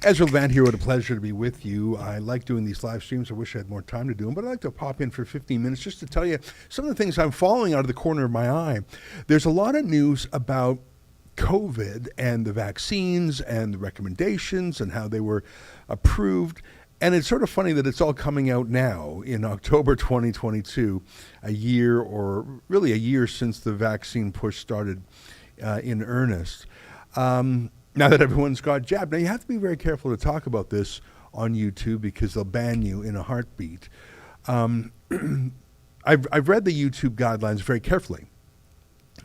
Ezra Levant here. What a pleasure to be with you. I like doing these live streams. I wish I had more time to do them, but I'd like to pop in for 15 minutes just to tell you some of the things I'm following out of the corner of my eye. There's a lot of news about COVID and the vaccines and the recommendations and how they were approved. And it's sort of funny that it's all coming out now in October 2022, a year since the vaccine push started in earnest. Now that everyone's got jabbed. Now you have to be very careful to talk about this on YouTube because they'll ban you in a heartbeat. I've read the YouTube guidelines very carefully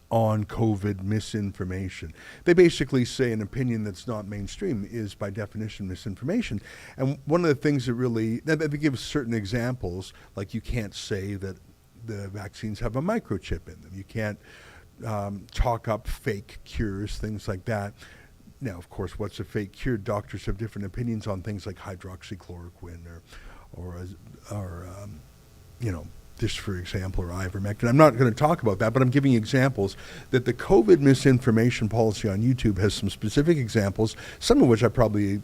on COVID misinformation. They basically say an opinion that's not mainstream is by definition misinformation. And one of the things they give certain examples, like you can't say that the vaccines have a microchip in them. You can't talk up fake cures, things like that. Now, of course, what's a fake cure? Doctors have different opinions on things like hydroxychloroquine or just for example, or ivermectin. I'm not going to talk about that, but I'm giving examples that the COVID misinformation policy on YouTube has some specific examples, some of which I probably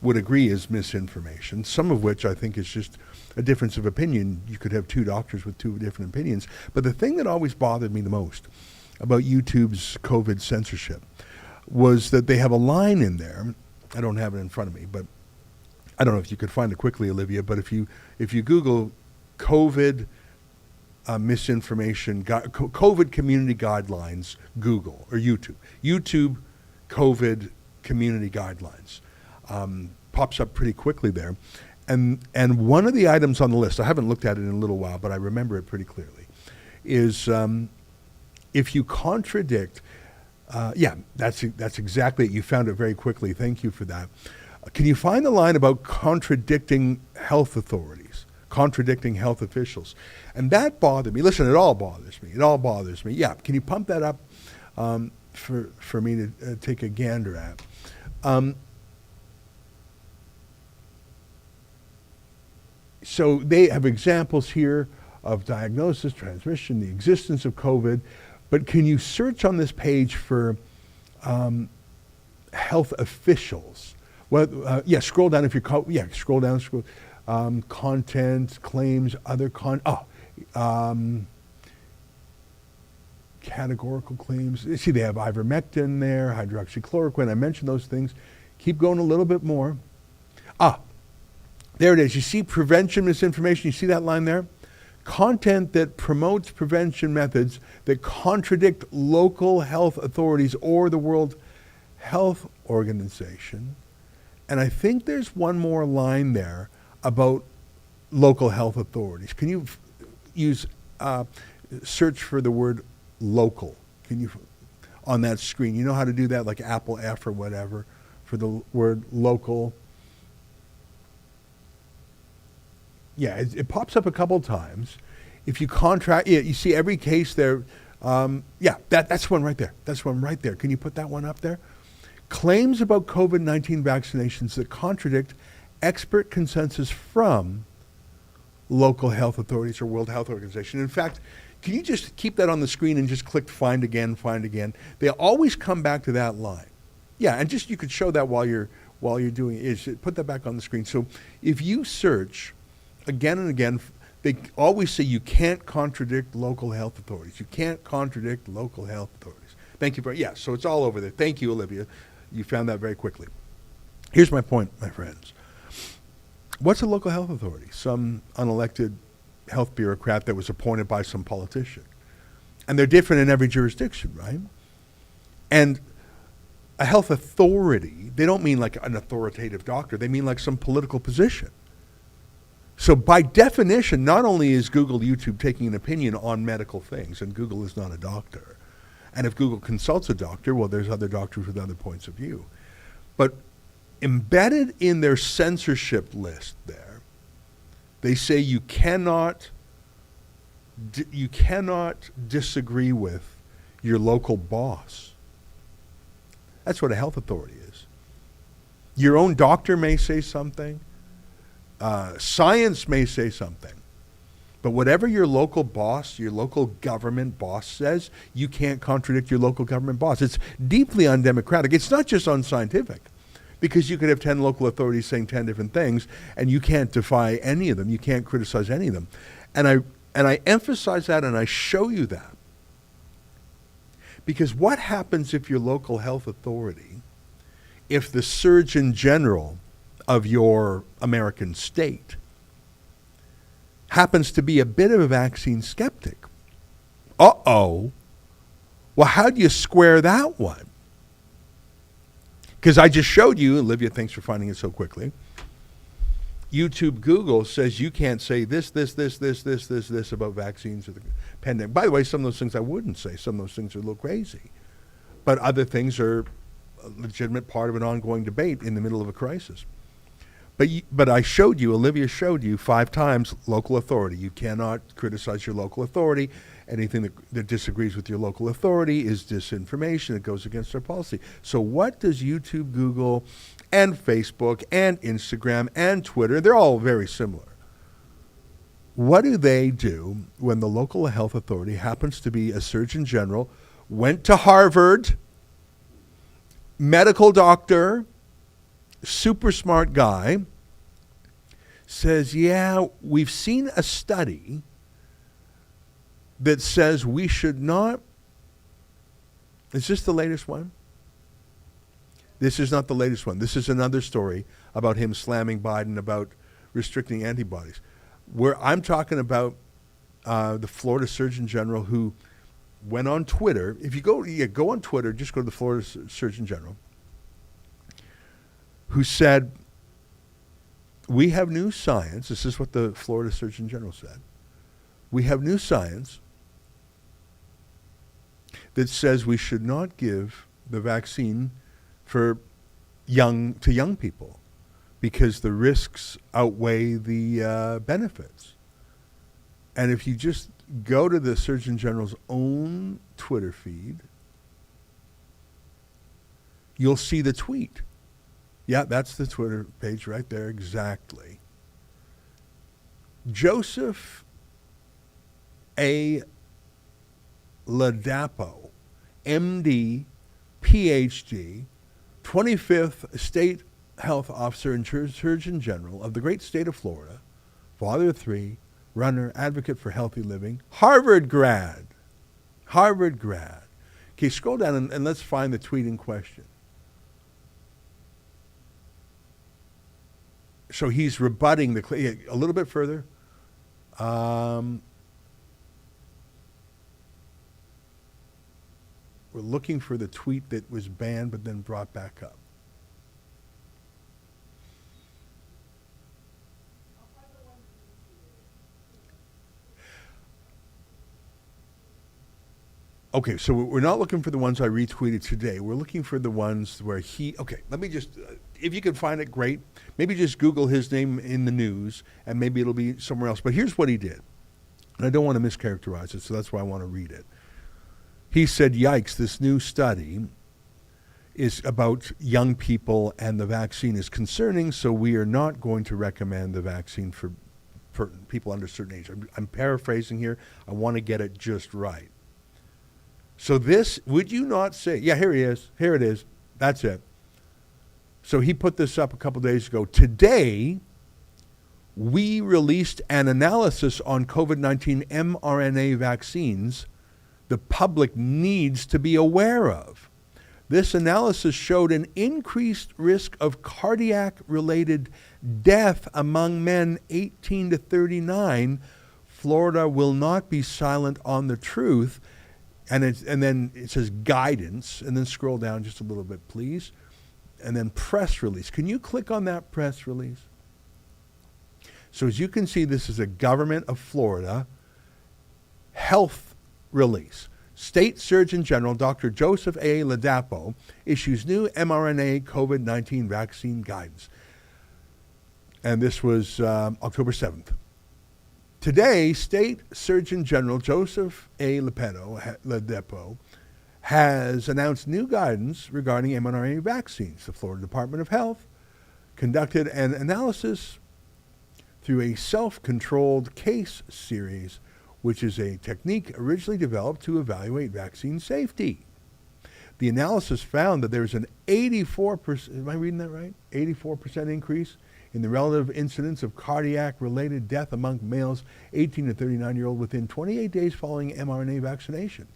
would agree is misinformation, some of which I think is just a difference of opinion. You could have two doctors with two different opinions. But the thing that always bothered me the most about YouTube's COVID censorship was that they have a line in there. I don't have it in front of me, but I don't know if you could find it quickly, Olivia, but if you Google COVID misinformation, COVID community guidelines, Google or YouTube COVID community guidelines, pops up pretty quickly there. And one of the items on the list, I haven't looked at it in a little while, but I remember it pretty clearly, is if you contradict, that's exactly it. You found it very quickly. Thank you for that. Can you find the line about contradicting health authorities, contradicting health officials? And that bothered me. Listen, it all bothers me. It all bothers me. Yeah, can you pump that up for me to take a gander at? So they have examples here of diagnosis, transmission, the existence of COVID. But can you search on this page for health officials? Well, scroll down if you're scroll down. Content, claims, other categorical claims. You see, they have ivermectin there, hydroxychloroquine. I mentioned those things. Keep going a little bit more. There it is. You see prevention misinformation. You see that line there? Content that promotes prevention methods that contradict local health authorities or the World Health Organization. And I think there's one more line there about local health authorities. Can you search for the word local? Can you, on that screen, you know how to do that, like Apple F or whatever, for the word local? Yeah, it pops up a couple times. If you you see every case there. That's one right there. That's one right there. Can you put that one up there? Claims about COVID-19 vaccinations that contradict expert consensus from local health authorities or World Health Organization. In fact, can you just keep that on the screen and just click find again, find again? They always come back to that line. Yeah, and just you could show that while you're doing it. Put that back on the screen. So if you search again and again, they always say you can't contradict local health authorities. You can't contradict local health authorities. Thank you so it's all over there. Thank you, Olivia. You found that very quickly. Here's my point, my friends. What's a local health authority? Some unelected health bureaucrat that was appointed by some politician. And they're different in every jurisdiction, right? And a health authority, they don't mean like an authoritative doctor. They mean like some political position. So by definition, not only is Google, YouTube taking an opinion on medical things, and Google is not a doctor. And if Google consults a doctor, well, there's other doctors with other points of view. But embedded in their censorship list there, they say you cannot disagree with your local boss. That's what a health authority is. Your own doctor may say something. Science may say something. But whatever your local boss, your local government boss says, you can't contradict your local government boss. It's deeply undemocratic. It's not just unscientific. because you could have 10 local authorities saying 10 different things, and you can't defy any of them. You can't criticize any of them. And I emphasize that, and I show you that. Because what happens if your local health authority, if the Surgeon General of your American state happens to be a bit of a vaccine skeptic? Uh-oh. Well, how do you square that one? Because I just showed you, Olivia, thanks for finding it so quickly. YouTube, Google says you can't say this about vaccines or the pandemic. By the way, some of those things I wouldn't say. Some of those things are a little crazy. But other things are a legitimate part of an ongoing debate in the middle of a crisis. But I showed you, Olivia showed you 5 times local authority. You cannot criticize your local authority. Anything that disagrees with your local authority is disinformation. It goes against our policy. So what does YouTube, Google, and Facebook, and Instagram, and Twitter, they're all very similar. What do they do when the local health authority happens to be a surgeon general, went to Harvard, medical doctor, super smart guy, says, yeah, we've seen a study that says we should not. Is this the latest one? This is not the latest one. This is another story about him slamming Biden about restricting antibodies. Where I'm talking about the Florida Surgeon General who went on Twitter. If you go on Twitter, just go to the Florida Surgeon General, who said, we have new science. This is what the Florida Surgeon General said. We have new science that says we should not give the vaccine to young people because the risks outweigh the benefits. And if you just go to the Surgeon General's own Twitter feed, you'll see the tweet. Yeah, that's the Twitter page right there, exactly. Joseph A. Ladapo, MD, PhD, 25th State Health Officer and Surgeon General of the great state of Florida, father of 3, runner, advocate for healthy living, Harvard grad. Okay, scroll down and let's find the tweet in question. So he's rebutting a little bit further. We're looking for the tweet that was banned but then brought back up. Okay, so we're not looking for the ones I retweeted today. We're looking for the ones where let me just, if you can find it, great. Maybe just Google his name in the news, and maybe it'll be somewhere else. But here's what he did. And I don't want to mischaracterize it, so that's why I want to read it. He said, yikes, this new study is about young people and the vaccine is concerning, so we are not going to recommend the vaccine for people under a certain age. I'm paraphrasing here. I want to get it just right. So this, would you not say, yeah, here he is. Here it is. That's it. So he put this up a couple days ago. Today, we released an analysis on COVID-19 mRNA vaccines the public needs to be aware of. This analysis showed an increased risk of cardiac-related death among men 18 to 39. Florida will not be silent on the truth. And then it says guidance, and then scroll down just a little bit, please. And then press release. Can you click on that press release? So as you can see, this is a Government of Florida health release. State Surgeon General Dr. Joseph A. Ladapo issues new mRNA COVID-19 vaccine guidance. And this was October 7th. Today, State Surgeon General Joseph A. Ladapo has announced new guidance regarding mRNA vaccines. The Florida Department of Health conducted an analysis through a self-controlled case series, which is a technique originally developed to evaluate vaccine safety. The analysis found that there's an 84%, am I reading that right? 84% increase in the relative incidence of cardiac-related death among males 18 to 39-year-old within 28 days following mRNA vaccination.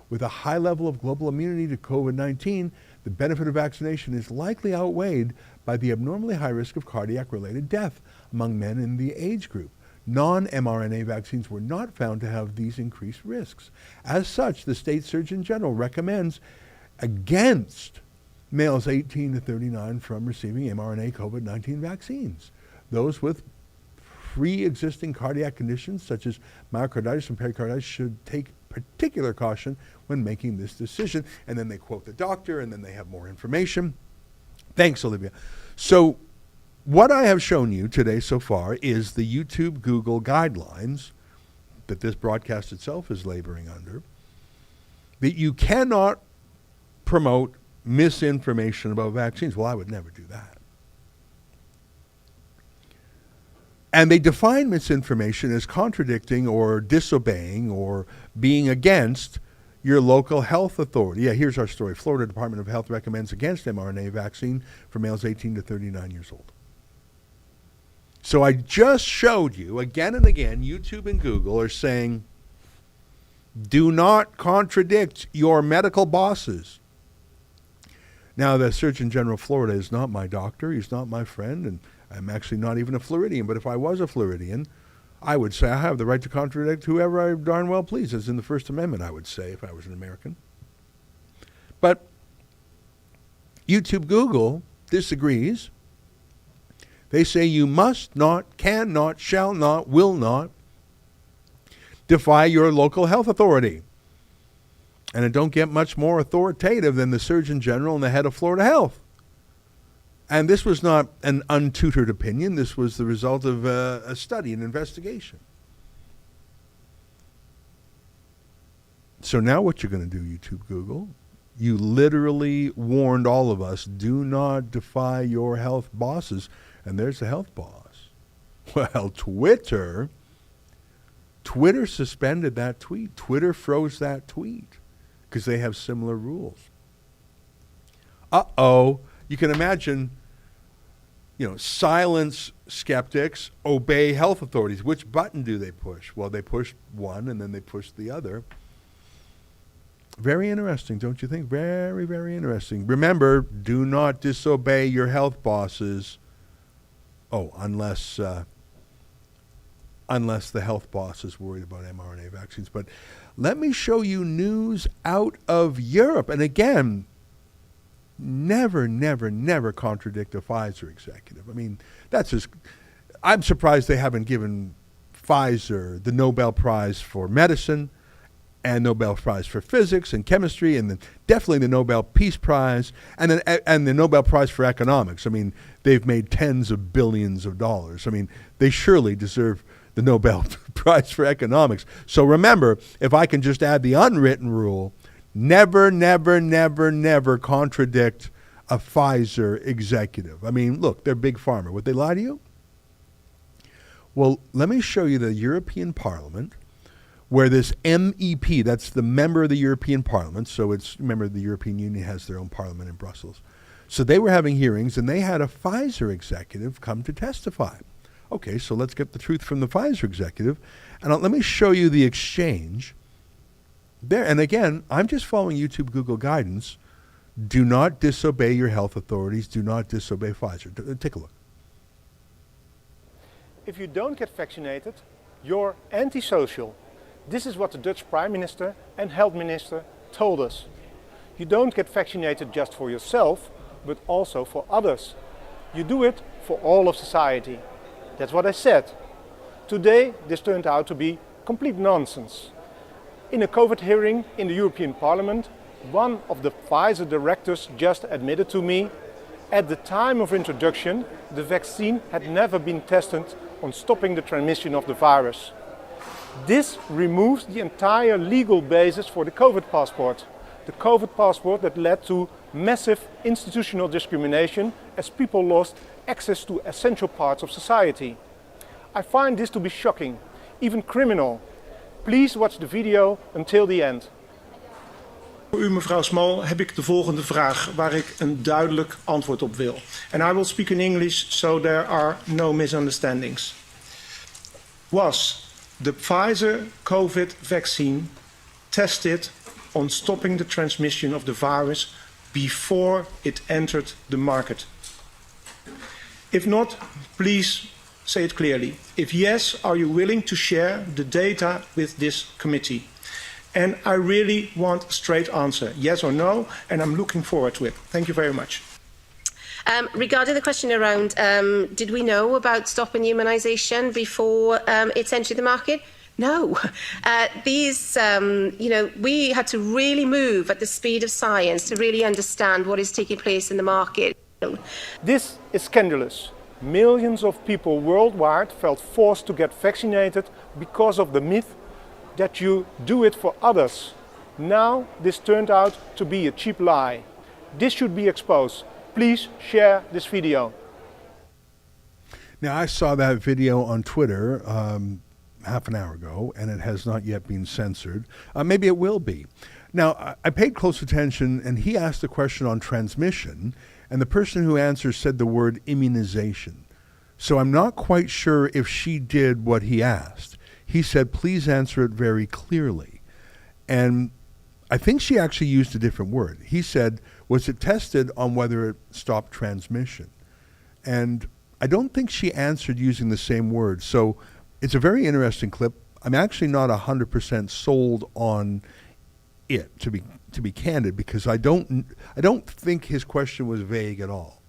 With a high level of global immunity to COVID-19, the benefit of vaccination is likely outweighed by the abnormally high risk of cardiac-related death among men in the age group. Non-mRNA vaccines were not found to have these increased risks. As such, the state Surgeon General recommends against males 18 to 39 from receiving mRNA COVID-19 vaccines. Those with pre-existing cardiac conditions such as myocarditis and pericarditis should take particular caution when making this decision. And then they quote the doctor, and then they have more information. Thanks, Olivia. So what I have shown you today so far is the YouTube Google guidelines that this broadcast itself is laboring under, that you cannot promote misinformation about vaccines. Well, I would never do that. And they define misinformation as contradicting or disobeying or being against your local health authority. Yeah, here's our story. Florida Department of Health recommends against mRNA vaccine for males 18 to 39 years old. So I just showed you again and again, YouTube and Google are saying, do not contradict your medical bosses. Now, the Surgeon General of Florida is not my doctor. He's not my friend, and I'm actually not even a Floridian. But if I was a Floridian, I would say I have the right to contradict whoever I darn well please, as in the First Amendment, I would say, if I was an American. But YouTube, Google disagrees. They say you must not, cannot, shall not, will not defy your local health authority. And it don't get much more authoritative than the Surgeon General and the head of Florida Health. And this was not an untutored opinion. This was the result of a study, an investigation. So now what you're going to do, YouTube, Google, you literally warned all of us, do not defy your health bosses. And there's the health boss. Well, Twitter suspended that tweet. Twitter froze that tweet because they have similar rules. Uh-oh. You can imagine, silence skeptics, obey health authorities. Which button do they push? Well, they push one and then they push the other. Very interesting, don't you think? Very, very interesting. Remember, do not disobey your health bosses. Oh, unless the health boss is worried about mRNA vaccines. But let me show you news out of Europe. And again, never, never, never contradict a Pfizer executive. I mean, I'm surprised they haven't given Pfizer the Nobel Prize for Medicine and Nobel Prize for Physics and Chemistry, and then definitely the Nobel Peace Prize, and the Nobel Prize for Economics. I mean, they've made tens of billions of dollars. I mean, they surely deserve the Nobel Prize for Economics. So remember, if I can just add the unwritten rule, never, never, never, never contradict a Pfizer executive. I mean, look, they're big pharma. Would they lie to you? Well, let me show you the European Parliament, where this MEP, that's the member of the European Parliament, so remember the European Union has their own parliament in Brussels. So they were having hearings, and they had a Pfizer executive come to testify. Okay, so let's get the truth from the Pfizer executive, and let me show you the exchange there. And again, I'm just following YouTube Google guidance. Do not disobey your health authorities. Do not disobey Pfizer. Take a look. If you don't get vaccinated, you're antisocial. This is what the Dutch Prime Minister and Health Minister told us. You don't get vaccinated just for yourself, but also for others. You do it for all of society. That's what I said. Today, this turned out to be complete nonsense. In a COVID hearing in the European Parliament, one of the Pfizer directors just admitted to me, at the time of introduction, the vaccine had never been tested on stopping the transmission of the virus. This removes the entire legal basis for the COVID passport. The COVID passport that led to massive institutional discrimination as people lost access to essential parts of society. I find this to be shocking, even criminal. Please watch the video until the end. Voor u, mevrouw Small, heb ik de volgende vraag waar ik een duidelijk antwoord op wil. And I will speak in English so there are no misunderstandings. Was the Pfizer COVID vaccine tested on stopping the transmission of the virus before it entered the market? If not, please say it clearly. If yes, are you willing to share the data with this committee? And I really want a straight answer, yes or no, and I'm looking forward to it. Thank you very much. Regarding the question around, did we know about stopping immunisation before it's entered the market? No. We had to really move at the speed of science to really understand what is taking place in the market. This is scandalous. Millions of people worldwide felt forced to get vaccinated because of the myth that you do it for others. Now this turned out to be a cheap lie. This should be exposed. Please share this video. Now, I saw that video on Twitter half an hour ago, and it has not yet been censored. Maybe it will be. Now, I paid close attention, and he asked a question on transmission, and the person who answered said the word immunization. So I'm not quite sure if she did what he asked. He said, please answer it very clearly. And I think she actually used a different word. He said, was it tested on whether it stopped transmission? And I don't think she answered using the same word. So it's a very interesting clip. I'm actually not 100% sold on it, to be candid, because I don't think his question was vague at all.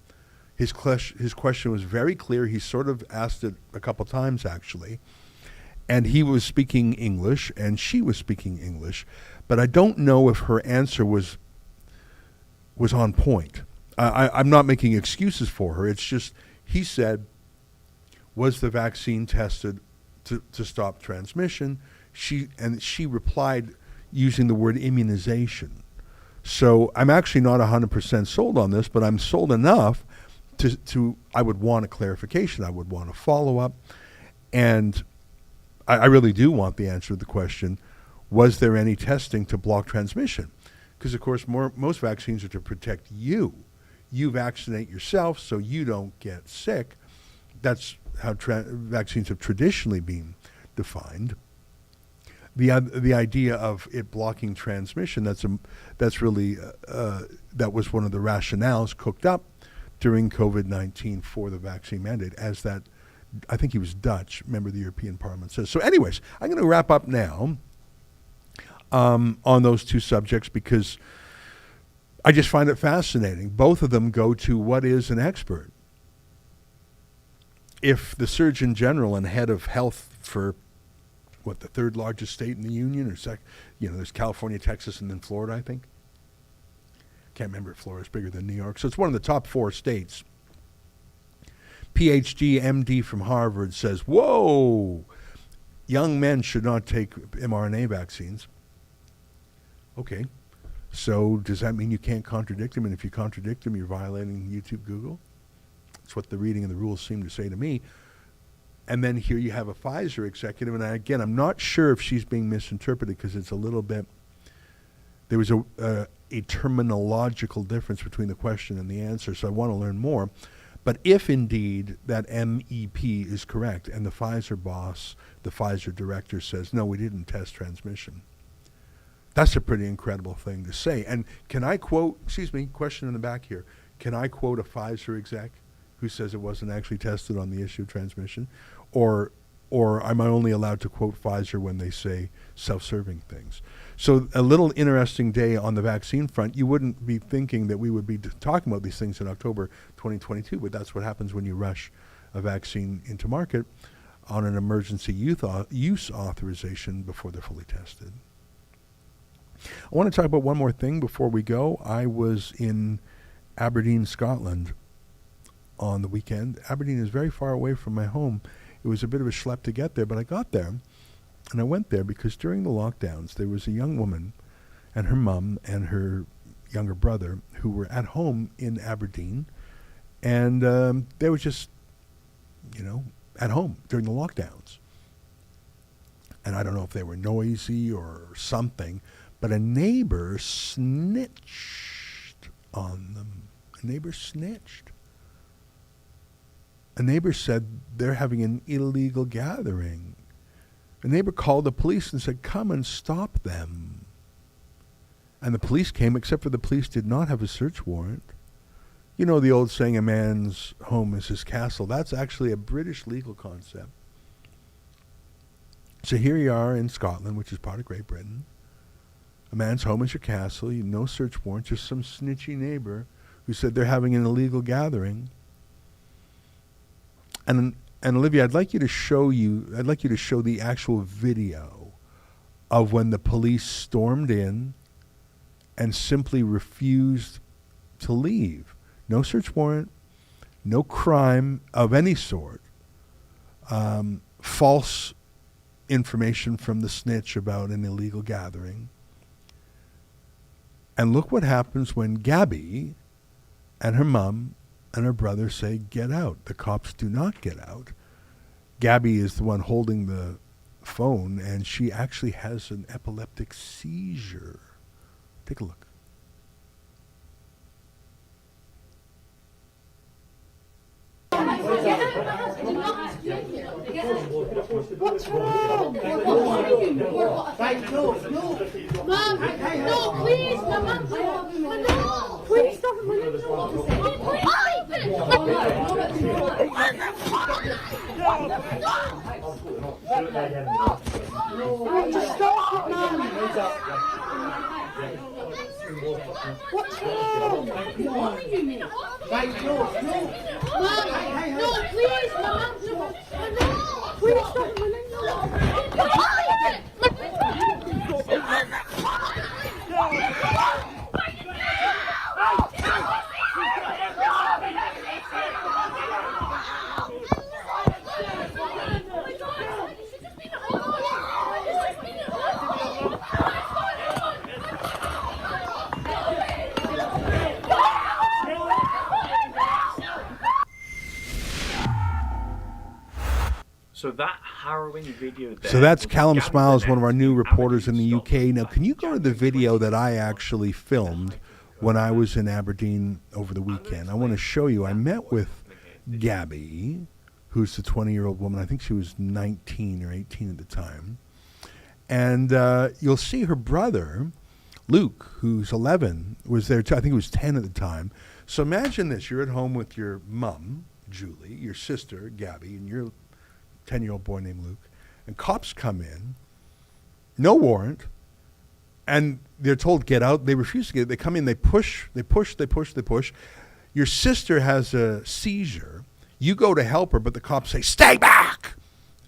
His question was very clear. He sort of asked it a couple times, actually. And he was speaking English, and she was speaking English. But I don't know if her answer was on point. I'm not making excuses for her. It's just, he said, was the vaccine tested to stop transmission? She replied using the word immunization. So I'm actually not 100% sold on this, but I'm sold enough to I would want a clarification. I would want a follow-up. And I really do want the answer to the question, was there any testing to block transmission? Because, of course, most vaccines are to protect you. You vaccinate yourself so you don't get sick. That's how vaccines have traditionally been defined. The idea of it blocking transmission, that's really that was one of the rationales cooked up during COVID-19 for the vaccine mandate, as that, I think he was Dutch, member of the European Parliament, says. So anyways, I'm going to wrap up now on those two subjects because I just find it fascinating. Both of them go to what is an expert. If the Surgeon General and head of health for, the third largest state in the union, or there's California, Texas, and then Florida, I think. Can't remember if Florida's bigger than New York. So it's one of the top 4 states. PhD, MD from Harvard says, whoa, young men should not take mRNA vaccines. Okay, so does that mean you can't contradict him? And if you contradict him, you're violating YouTube, Google? That's what the reading of the rules seem to say to me. And then here you have a Pfizer executive, and again, I'm not sure if she's being misinterpreted because it's a little bit, there was a terminological difference between the question and the answer, so I want to learn more. But if indeed that MEP is correct and the Pfizer boss, the Pfizer director says, no, we didn't test transmission, that's a pretty incredible thing to say. And can I quote, question in the back here, can I quote a Pfizer exec who says it wasn't actually tested on the issue of transmission? Or am I only allowed to quote Pfizer when they say self-serving things? So a little interesting day on the vaccine front. You wouldn't be thinking that we would be talking about these things in October 2022, but that's what happens when you rush a vaccine into market on an emergency use authorization before they're fully tested. I want to talk about one more thing before we go. I was in Aberdeen, Scotland on the weekend. Aberdeen is very far away from my home. It was a bit of a schlep to get there, but I got there. And I went there because during the lockdowns, there was a young woman and her mom and her younger brother who were at home in Aberdeen. And they were just, at home during the lockdowns. And I don't know if they were noisy or something, But a neighbor snitched on them. A neighbor snitched. A neighbor said they're having an illegal gathering. A neighbor called the police and said, come and stop them. And the police came, except for the police did not have a search warrant. You know the old saying, a man's home is his castle. That's actually a British legal concept. So here you are in Scotland, which is part of Great Britain. A man's home is your castle. You no search warrant, just some snitchy neighbor who said they're having an illegal gathering. And Olivia, I'd like you to show the actual video of when the police stormed in and simply refused to leave. No search warrant, no crime of any sort, false information from the snitch about an illegal gathering. And look what happens when Gabby and her mom and her brother say, get out. The cops do not get out. Gabby is the one holding the phone, and she actually has an epileptic seizure. Take a look. What's wrong? Mum, no, please, Mum, no, please stop it, just stop it, Mum. What's wrong? Mum, no, please, Mum, no, please stop it, So that harrowing video there. So that's was Callum Gavin Smiles, one of our Burnett, new who reporters in the Aberdeen UK. Now, can you go to the video that I actually filmed when I was in Aberdeen over the weekend? I want to show you. I met with Gabby, who's the 20-year-old woman. I think she was 19 or 18 at the time. And you'll see her brother, Luke, who's 11, was there too. I think he was 10 at the time. So imagine this. You're at home with your mom, Julie, your sister, Gabby, and your 10-year-old boy named Luke. And cops come in, no warrant, and they're told, get out. They refuse to get out. They come in, they push. Your sister has a seizure. You go to help her, but the cops say, stay back!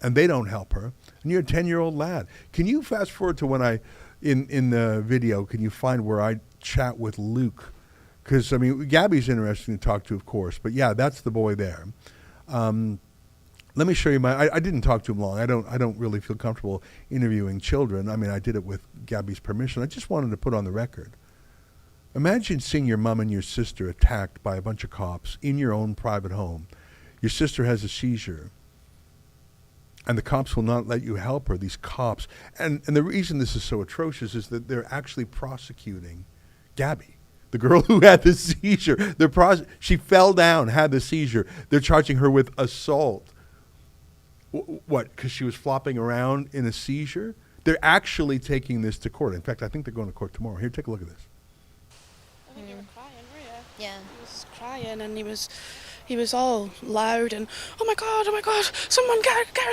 And they don't help her. And you're a 10-year-old lad. Can you fast forward to when in the video, can you find where I chat with Luke? Because, I mean, Gabby's interesting to talk to, of course. But, yeah, that's the boy there. Let me show you I didn't talk to him long. I don't really feel comfortable interviewing children. I mean, I did it with Gabby's permission. I just wanted to put on the record. Imagine seeing your mom and your sister attacked by a bunch of cops in your own private home. Your sister has a seizure, and the cops will not let you help her, these cops. And the reason this is so atrocious is that they're actually prosecuting Gabby, the girl who had the seizure. She fell down, had the seizure. They're charging her with assault. What, because she was flopping around in a seizure? They're actually taking this to court. In fact, I think they're going to court tomorrow. Here, take a look at this. I think you were crying, were you? Yeah. He was crying and he was all loud and, oh my God, someone get her,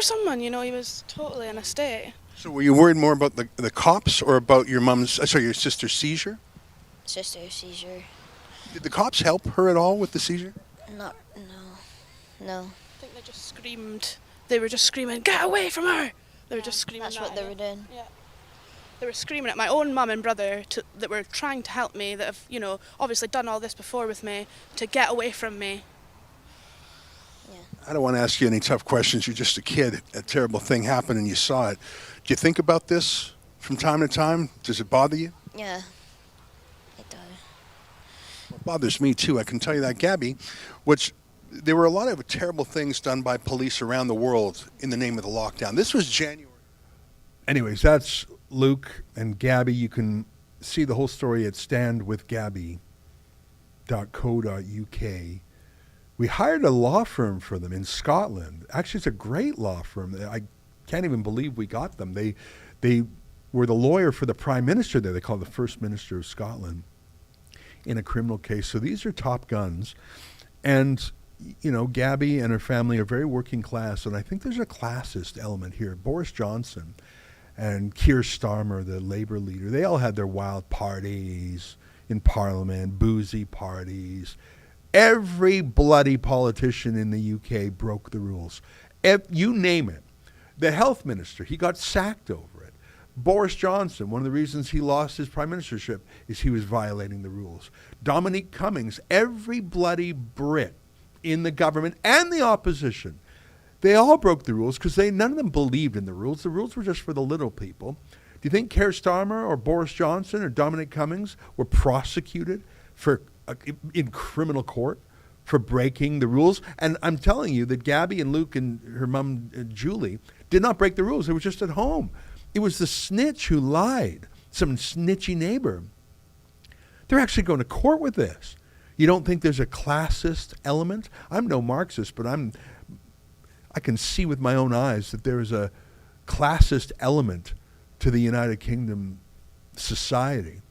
someone. You know, he was totally in a state. So were you worried more about the cops or about your your sister's seizure? Sister seizure. Did the cops help her at all with the seizure? No. I think they just screamed. They were just screaming, get away from her! They were just screaming. That's what they were doing. Yeah. They were screaming at my own mum and brother that were trying to help me, that have, you know, obviously done all this before with me, to get away from me. Yeah. I don't want to ask you any tough questions. You're just a kid. A terrible thing happened and you saw it. Do you think about this from time to time? Does it bother you? Yeah. It does. It bothers me too. I can tell you that, Gabby, there were a lot of terrible things done by police around the world in the name of the lockdown. This was January. anyways, that's Luke and Gabby. You can see the whole story at standwithgabby.co.uk. We hired a law firm for them in Scotland. Actually, it's a great law firm. I can't even believe we got them. They were the lawyer for the Prime Minister there. They call it the First Minister of Scotland in a criminal case. So these are top guns. And, you know, Gabby and her family are very working class. And I think there's a classist element here. Boris Johnson and Keir Starmer, the Labour leader, they all had their wild parties in Parliament, boozy parties. Every bloody politician in the UK broke the rules. You name it. The health minister, he got sacked over it. Boris Johnson, one of the reasons he lost his prime ministership is he was violating the rules. Dominic Cummings, every bloody Brit in the government and the opposition, they all broke the rules because none of them believed in the rules. The rules were just for the little people. Do you think Keir Starmer or Boris Johnson or Dominic Cummings were prosecuted in criminal court for breaking the rules? And I'm telling you that Gabby and Luke and her mom, Julie, did not break the rules. They were just at home. It was the snitch who lied, some snitchy neighbor. They're actually going to court with this. You don't think there's a classist element? I'm no Marxist, but I can see with my own eyes that there is a classist element to the United Kingdom society.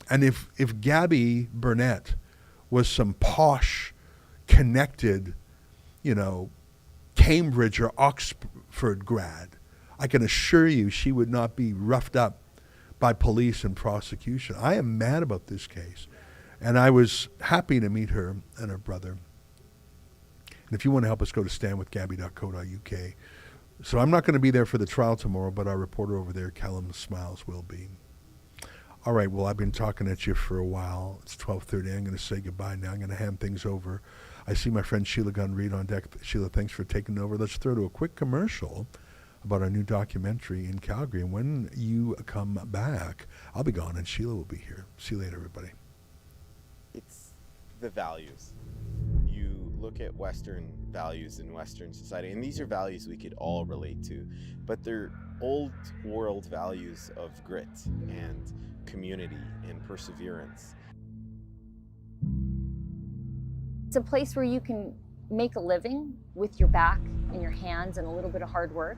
And if Gabby Burnett was some posh, connected, Cambridge or Oxford grad, I can assure you she would not be roughed up by police and prosecution. I am mad about this case. And I was happy to meet her and her brother. And if you want to help us, go to standwithgabby.co.uk. So I'm not going to be there for the trial tomorrow, but our reporter over there, Callum Smiles, will be. All right, well, I've been talking at you for a while. It's 12:30. I'm going to say goodbye now. I'm going to hand things over. I see my friend Sheila Gunn-Reid on deck. Sheila, thanks for taking over. Let's throw to a quick commercial about our new documentary in Calgary. And when you come back, I'll be gone and Sheila will be here. See you later, everybody. It's the values. You look at Western values in Western society, and these are values we could all relate to, but they're old world values of grit and community and perseverance. It's a place where you can make a living with your back and your hands and a little bit of hard work.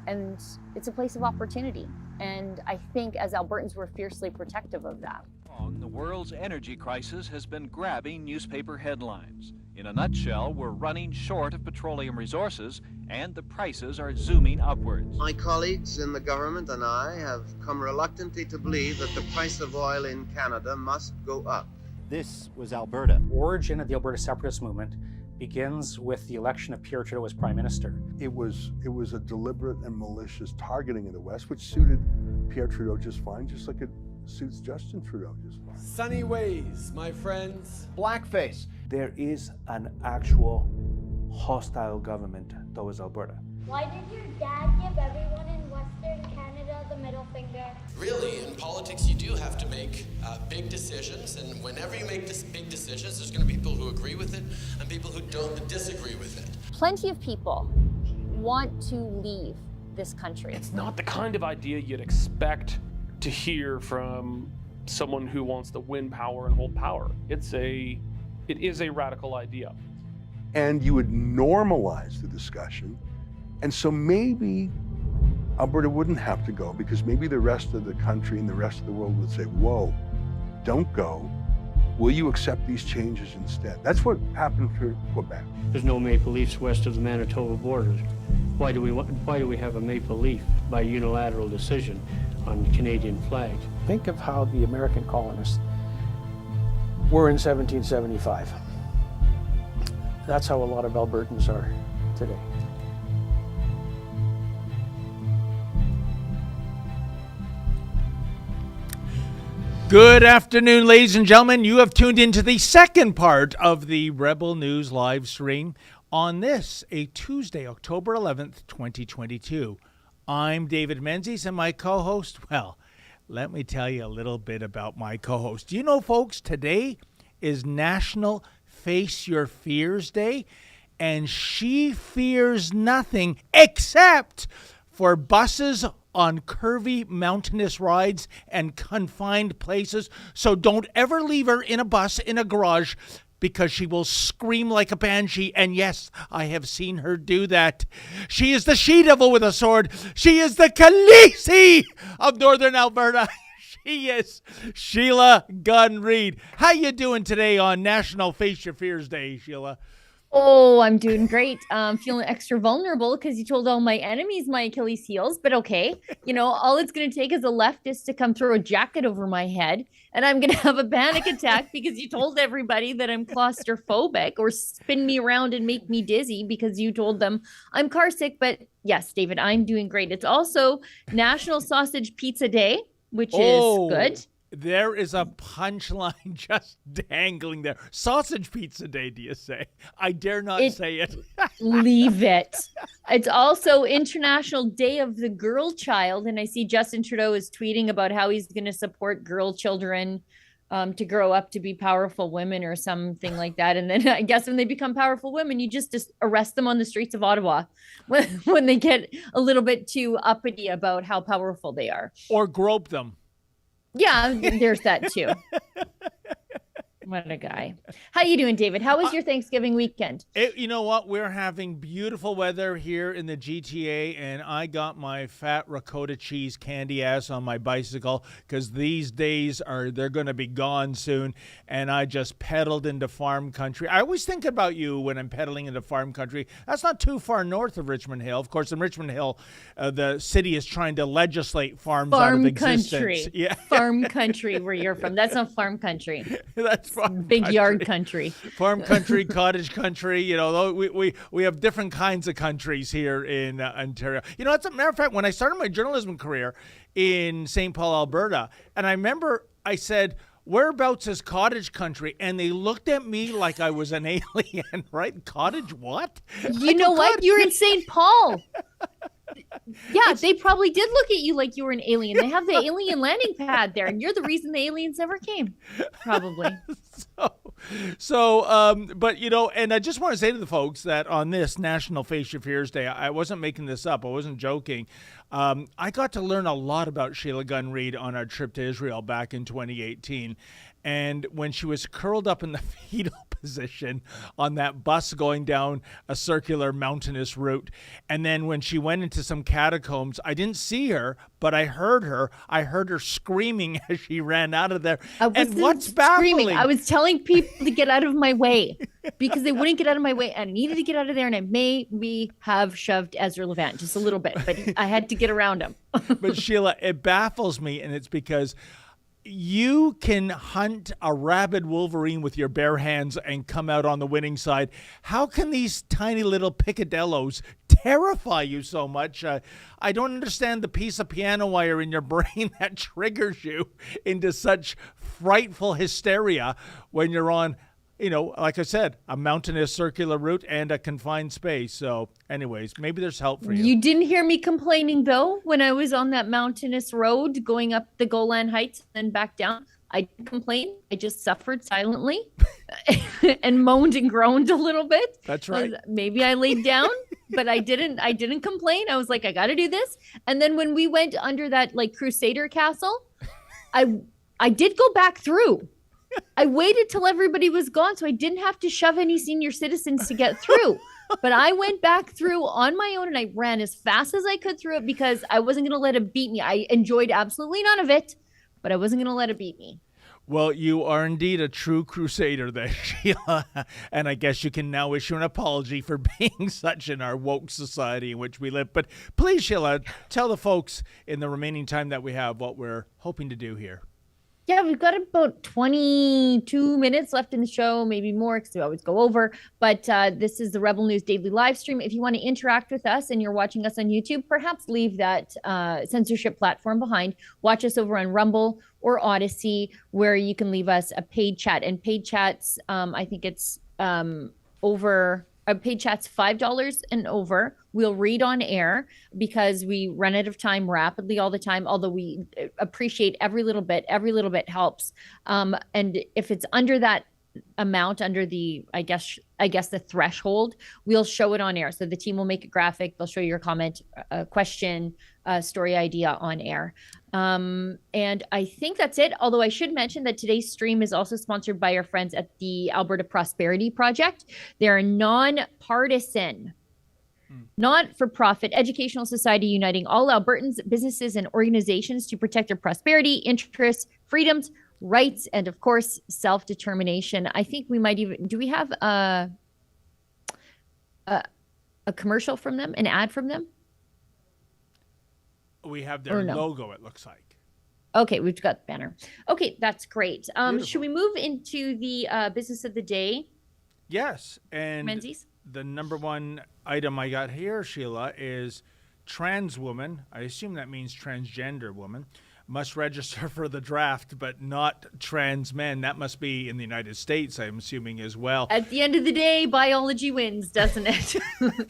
And it's a place of opportunity. And I think as Albertans, we're fiercely protective of that. The world's energy crisis has been grabbing newspaper headlines. In a nutshell, we're running short of petroleum resources and the prices are zooming upwards. My colleagues in the government and I have come reluctantly to believe that the price of oil in Canada must go up. This was Alberta. Origin of the Alberta separatist movement begins with the election of Pierre Trudeau as Prime Minister. It was a deliberate and malicious targeting of the West, which suited Pierre Trudeau just fine, just like it suits Justin Trudeau just fine. Sunny ways, my friends. Blackface. There is an actual hostile government towards Alberta. Why did your dad give everyone in Western Canada the middle finger? Really, in politics, you do have to make big decisions, and whenever you make big decisions, there's going to be people who agree with it and people who don't disagree with it. Plenty of people want to leave this country. It's not the kind of idea you'd expect to hear from someone who wants to win power and hold power. It is a radical idea. And you would normalize the discussion. And so maybe Alberta wouldn't have to go, because maybe the rest of the country and the rest of the world would say, whoa, don't go. Will you accept these changes instead? That's what happened for Quebec. There's no maple leafs west of the Manitoba border. Why do we have a maple leaf by unilateral decision on the Canadian flag? Think of how the American colonists were in 1775. That's how a lot of Albertans are today. Good afternoon, ladies and gentlemen. You have tuned into the second part of the Rebel News live stream on this, a Tuesday, October 11th, 2022. I'm David Menzies, and my co-host, well, let me tell you a little bit about my co-host. Do you know, folks, today is National Face Your Fears Day, and she fears nothing except for buses on curvy mountainous rides and confined places. So don't ever leave her in a bus in a garage, because she will scream like a banshee. And yes, I have seen her do that. She is the she-devil with a sword. She is the Khaleesi of Northern Alberta. She is Sheila Gunn Reid. How you doing today on National Face Your Fears Day, Sheila? Oh, I'm doing great. Feeling extra vulnerable because you told all my enemies my Achilles heels, but okay. You know, all it's going to take is a leftist to come throw a jacket over my head, and I'm going to have a panic attack because you told everybody that I'm claustrophobic, or spin me around and make me dizzy because you told them I'm car sick. But yes, David, I'm doing great. It's also National Sausage Pizza Day, which is good. There is a punchline just dangling there. Sausage Pizza Day, do you say? I dare not say it. Leave it. It's also International Day of the Girl Child. And I see Justin Trudeau is tweeting about how he's going to support girl children to grow up to be powerful women or something like that. And then I guess when they become powerful women, you just arrest them on the streets of Ottawa when they get a little bit too uppity about how powerful they are. Or grope them. Yeah, there's that too. What a guy. How you doing, David? How was your Thanksgiving weekend? You know what? We're having beautiful weather here in the GTA, and I got my fat ricotta cheese candy ass on my bicycle because these days they're going to be gone soon, and I just pedaled into farm country. I always think about you when I'm pedaling into farm country. That's not too far north of Richmond Hill. Of course, in Richmond Hill, the city is trying to legislate farms out of existence. Country. Yeah. Farm country where you're from. That's not farm country. That's big country. Yard country. Farm country, cottage country. You know, we have different kinds of countries here in Ontario. You know, as a matter of fact, when I started my journalism career in St. Paul, Alberta, and I remember I said, whereabouts is cottage country? And they looked at me like I was an alien, right? Cottage what? You know what? You're in St. Paul. Yeah, they probably did look at you like you were an alien. They have the alien landing pad there, and you're the reason the aliens never came, probably. But, you know, and I just want to say to the folks that on this National Face Your Fears Day, I wasn't making this up. I wasn't joking. I got to learn a lot about Sheila Gunn Reid on our trip to Israel back in 2018. And when she was curled up in the fetal position on that bus going down a circular mountainous route, and then when she went into some catacombs, I didn't see her, but I heard her. I heard her screaming as she ran out of there. And what's baffling? I was telling people to get out of my way because they wouldn't get out of my way. I needed to get out of there, and I maybe have shoved Ezra Levant just a little bit, but I had to get around him. But Sheila, it baffles me, and it's because you can hunt a rabid wolverine with your bare hands and come out on the winning side. How can these tiny little picadillos terrify you so much? I don't understand the piece of piano wire in your brain that triggers you into such frightful hysteria when you're on, you know, like I said, a mountainous circular route and a confined space. So anyways, maybe there's help for you. You didn't hear me complaining, though, when I was on that mountainous road going up the Golan Heights and then back down. I didn't complain. I just suffered silently and moaned and groaned a little bit. That's right. Maybe I laid down, but I didn't complain. I was like, I got to do this. And then when we went under that like Crusader castle, I did go back through. I waited till everybody was gone so I didn't have to shove any senior citizens to get through. But I went back through on my own and I ran as fast as I could through it because I wasn't going to let it beat me. I enjoyed absolutely none of it, but I wasn't going to let it beat me. Well, you are indeed a true crusader there, Sheila. And I guess you can now issue an apology for being such in our woke society in which we live. But please, Sheila, tell the folks in the remaining time that we have what we're hoping to do here. Yeah, we've got about 22 minutes left in the show, maybe more because we always go over. But this is the Rebel News Daily live stream. If you want to interact with us and you're watching us on YouTube, perhaps leave that censorship platform behind. Watch us over on Rumble or Odyssey, where you can leave us a paid chat. And paid chats, I think it's paid chats $5 and over. We'll read on air because we run out of time rapidly all the time, although we appreciate every little bit. Every little bit helps. And if it's under that amount under the, I guess the threshold, we'll show it on air. So the team will make a graphic. They'll show your comment, question, story idea on air. And I think that's it. Although I should mention that today's stream is also sponsored by our friends at the Alberta Prosperity Project. They're a non-partisan, not-for-profit educational society uniting all Albertans, businesses, and organizations to protect their prosperity, interests, freedoms, rights, and of course, self-determination. I think we might even, do we have a commercial from them, an ad from them? We have their logo, it looks like. Okay, we've got the banner. Okay, that's great. Should we move into the business of the day? Yes, and Menzies? The number one item I got here, Sheila, is trans woman, I assume that means transgender woman, must register for the draft, but not trans men. That must be in the United States, I'm assuming, as well. At the end of the day, biology wins, doesn't it?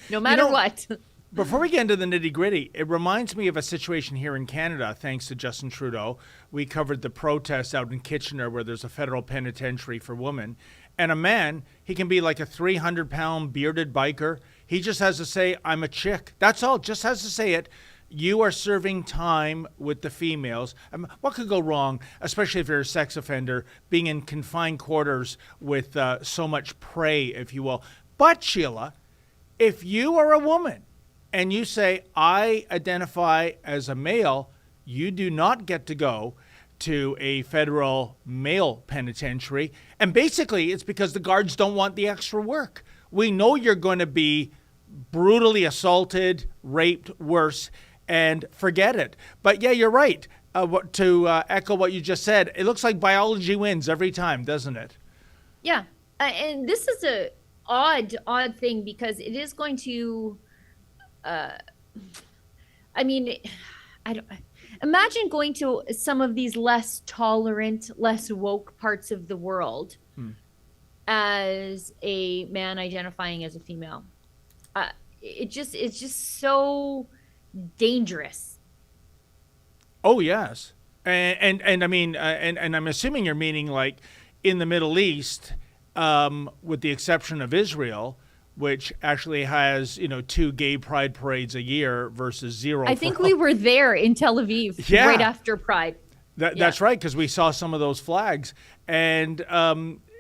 No matter what. Before we get into the nitty-gritty, it reminds me of a situation here in Canada, thanks to Justin Trudeau. We covered the protests out in Kitchener where there's a federal penitentiary for women. And a man, he can be like a 300-pound bearded biker. He just has to say, I'm a chick. That's all, just has to say it. You are serving time with the females. What could go wrong, especially if you're a sex offender, being in confined quarters with so much prey, if you will. But, Sheila, if you are a woman and you say, I identify as a male, you do not get to go to a federal male penitentiary. And basically, it's because the guards don't want the extra work. We know you're going to be brutally assaulted, raped, worse, and forget it. But yeah, you're right. To echo what you just said, it looks like biology wins every time, doesn't it? Yeah. And this is a odd thing because it is going to, imagine going to some of these less tolerant, less woke parts of the world as a man identifying as a female. It's just so dangerous. Oh yes, and I mean, and I'm assuming you're meaning like in the Middle East, with the exception of Israel, which actually has 2 gay pride parades a year versus 0. I think we were there in Tel Aviv right after Pride. That's right, because we saw some of those flags, and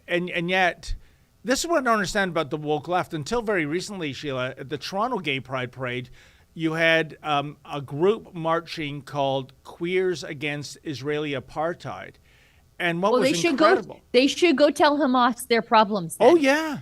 yet. This is what I don't understand about the woke left. Until very recently, Sheila, at the Toronto Gay Pride Parade, you had a group marching called Queers Against Israeli Apartheid. And what was incredible... They should go tell Hamas their problems then. Oh, yeah.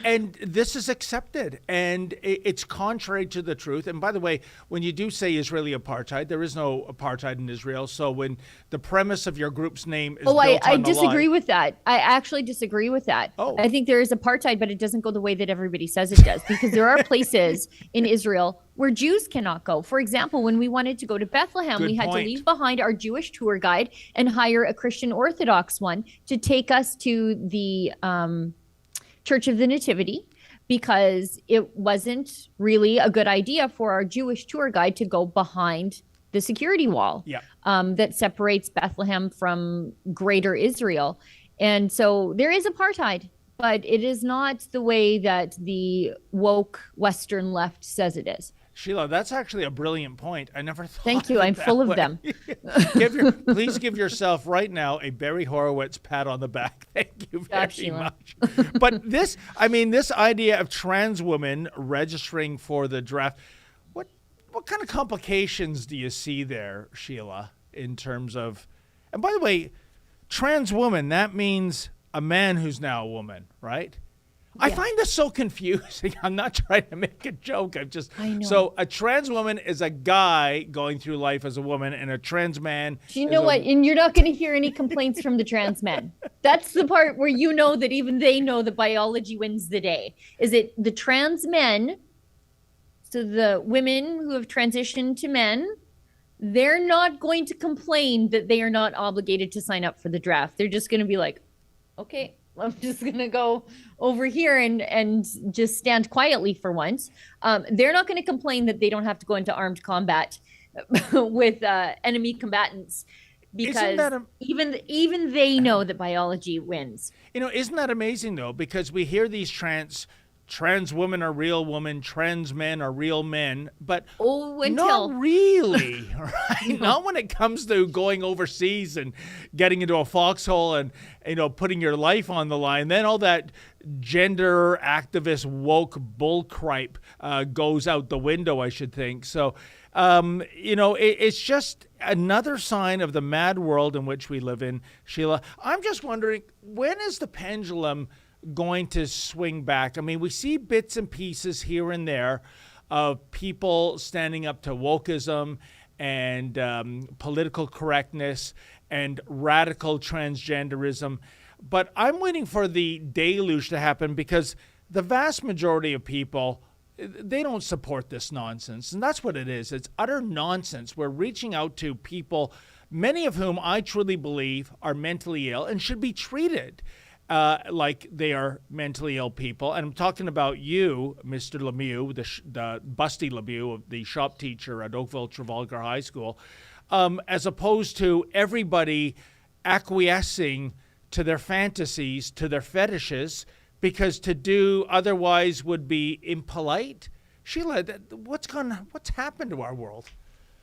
and this is accepted. And it's contrary to the truth. And by the way, when you do say Israeli apartheid, there is no apartheid in Israel. So when the premise of your group's name is I disagree with that. I actually disagree with that. I think there is apartheid, but it doesn't go the way that everybody says it does. Because there are places in Israel where Jews cannot go. For example, when we wanted to go to Bethlehem, we had to leave behind our Jewish tour guide and hire a Christian Orthodox one to take us to the Church of the Nativity, because it wasn't really a good idea for our Jewish tour guide to go behind the security wall that separates Bethlehem from greater Israel. And so there is apartheid, but it is not the way that the woke Western left says it is. Sheila, that's actually a brilliant point. I never thought. Thank you. I'm full of them. Please give yourself right now a Barry Horowitz pat on the back. Thank you very much. But this idea of trans women registering for the draft, what kind of complications do you see there, Sheila, in terms of, and by the way, trans woman, that means a man who's now a woman, right? I find this so confusing. I'm not trying to make a joke. I know. So a trans woman is a guy going through life as a woman, and a trans man. You know what? And you're not going to hear any complaints from the trans men. That's the part where you know that even they know that biology wins the day. Is it the trans men? So the women who have transitioned to men, they're not going to complain that they are not obligated to sign up for the draft. They're just going to be like, okay, I'm just going to go over here and just stand quietly for once. They're not going to complain that they don't have to go into armed combat with enemy combatants. Isn't because that even they know that biology wins. Isn't that amazing though? Because we hear these trans women are real women, trans men are real men, but not really, right? Not when it comes to going overseas and getting into a foxhole and putting your life on the line. Then all that gender activist woke bullcripe goes out the window, I should think. So, it's just another sign of the mad world in which we live in, Sheila. I'm just wondering, when is the pendulum going to swing back? I mean, we see bits and pieces here and there of people standing up to wokeism and political correctness and radical transgenderism. But I'm waiting for the deluge to happen, because the vast majority of people, they don't support this nonsense. And that's what it is. It's utter nonsense. We're reaching out to people, many of whom I truly believe are mentally ill and should be treated like they are mentally ill people. And I'm talking about you, Mr. Lemieux, the Busty Lemieux, the shop teacher at Oakville Trafalgar High School, as opposed to everybody acquiescing to their fantasies, to their fetishes, because to do otherwise would be impolite. Sheila, what's happened to our world?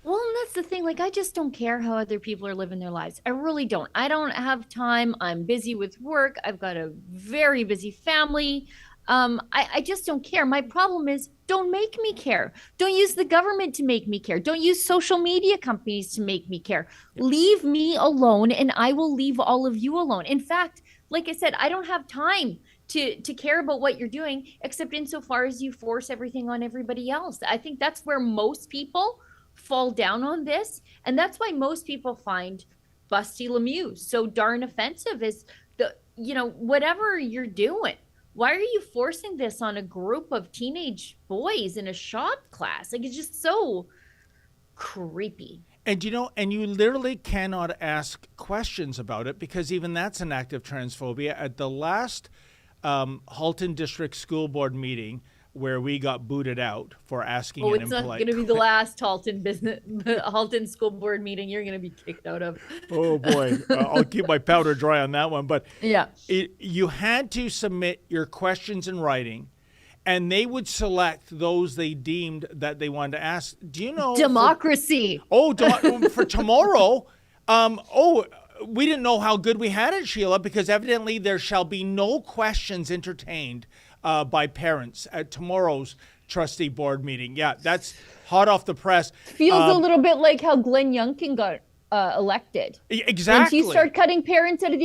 Well, and that's the thing. Like, I just don't care how other people are living their lives. I really don't. I don't have time. I'm busy with work. I've got a very busy family. I just don't care. My problem is, don't make me care. Don't use the government to make me care. Don't use social media companies to make me care. Leave me alone, and I will leave all of you alone. In fact, like I said, I don't have time to care about what you're doing, except insofar as you force everything on everybody else. I think that's where most people fall down on this. And that's why most people find Busty Lemieux so darn offensive, is whatever you're doing, why are you forcing this on a group of teenage boys in a shop class? Like, it's just so creepy. And you literally cannot ask questions about it, because even that's an act of transphobia. At the last Halton District School Board meeting, where we got booted out for asking an impolite. It's not going to be the last Halton School Board meeting you're going to be kicked out of. Oh boy, I'll keep my powder dry on that one. But yeah, you had to submit your questions in writing, and they would select those they deemed that they wanted to ask. Do you know democracy? For tomorrow. We didn't know how good we had it, Sheila, because evidently there shall be no questions entertained by parents at tomorrow's trustee board meeting. Yeah, that's hot off the press. Feels a little bit like how Glenn Youngkin got elected. Exactly. Once you start cutting parents out of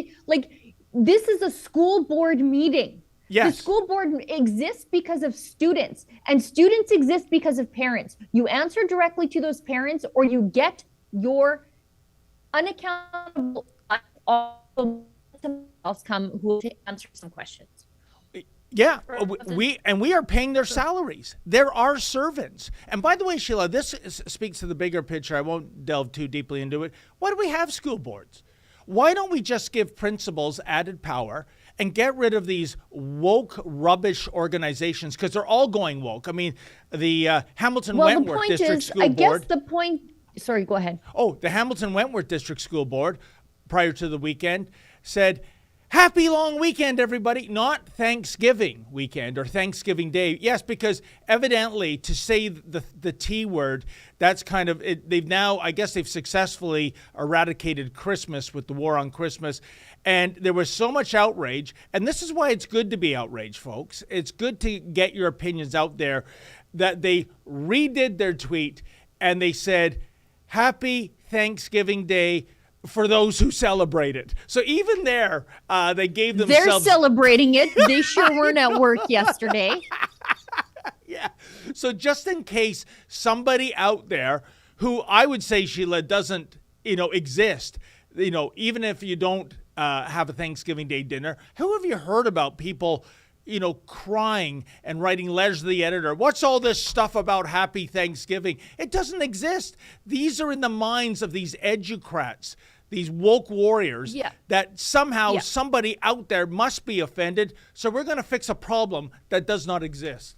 this is a school board meeting. Yes. The school board exists because of students, and students exist because of parents. You answer directly to those parents, or you get your unaccountable else come who will answer some questions. Yeah, we are paying their salaries. They're our servants. And by the way, Sheila, this speaks to the bigger picture. I won't delve too deeply into it. Why do we have school boards? Why don't we just give principals added power and get rid of these woke rubbish organizations? Because they're all going woke. I mean, the Hamilton Wentworth District School Board. I guess the point. Sorry, go ahead. Oh, the Hamilton Wentworth District School Board, prior to the weekend, said, "Happy long weekend, everybody." Not Thanksgiving weekend or Thanksgiving Day. Yes, because evidently to say the T word, that's kind of it. They've successfully eradicated Christmas with the war on Christmas. And there was so much outrage. And this is why it's good to be outraged, folks. It's good to get your opinions out there, that they redid their tweet and they said, "Happy Thanksgiving Day for those who celebrate it." So even there, they gave themselves... They're celebrating it. They sure weren't at work yesterday. Yeah. So just in case somebody out there who I would say, Sheila, doesn't, exist, even if you don't have a Thanksgiving Day dinner, who have you heard about people crying and writing letters to the editor? What's all this stuff about Happy Thanksgiving? It doesn't exist. These are in the minds of these educrats, these woke warriors, that somehow somebody out there must be offended. So we're going to fix a problem that does not exist.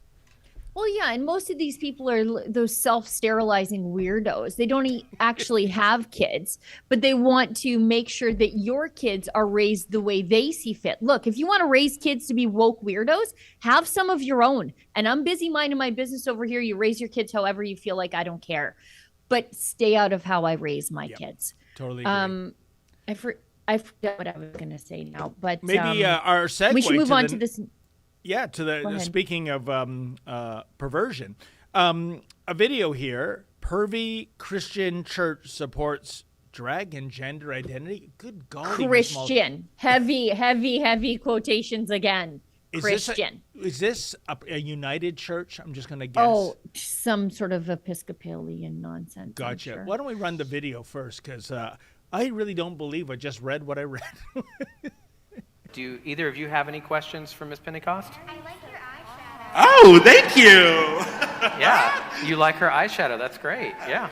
Well, yeah, and most of these people are those self-sterilizing weirdos. They don't actually have kids, but they want to make sure that your kids are raised the way they see fit. Look, if you want to raise kids to be woke weirdos, have some of your own. And I'm busy minding my business over here. You raise your kids however you feel like. I don't care. But stay out of how I raise my kids. Totally agree. I forgot what I was going to say now, but maybe our segue. We should move on to this. Yeah, to the speaking of perversion, a video here. Pervy Christian Church supports drag and gender identity. Good golly, Christian, heavy quotations again. Christian. Is this a united church? I'm just going to guess. Oh, some sort of Episcopalian nonsense. Gotcha. Sure. Why don't we run the video first? Because I really don't believe I just read what I read. Do either of you have any questions for Miss Pentecost? I like your eyeshadow. Oh, thank you. Yeah, you like her eyeshadow. That's great. Yeah.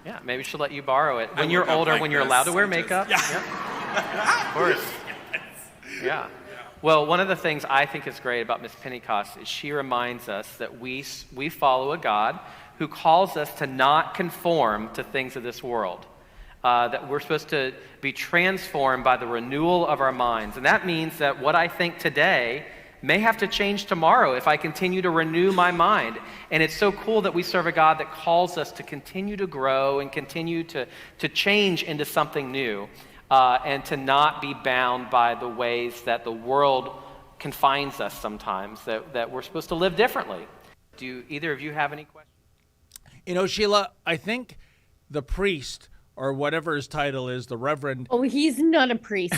Yeah, maybe she'll let you borrow it. When you're older, when you're allowed to wear makeup. Yeah. Of course. Yeah. Well, one of the things I think is great about Miss Pentecost is she reminds us that we follow a God who calls us to not conform to things of this world. That we're supposed to be transformed by the renewal of our minds. And that means that what I think today may have to change tomorrow if I continue to renew my mind. And it's so cool that we serve a God that calls us to continue to grow and continue to change into something new, and to not be bound by the ways that the world confines us sometimes, that we're supposed to live differently. Do either of you have any questions? You know, Sheila, I think the priest, or whatever his title is, the Reverend. Oh, he's not a priest.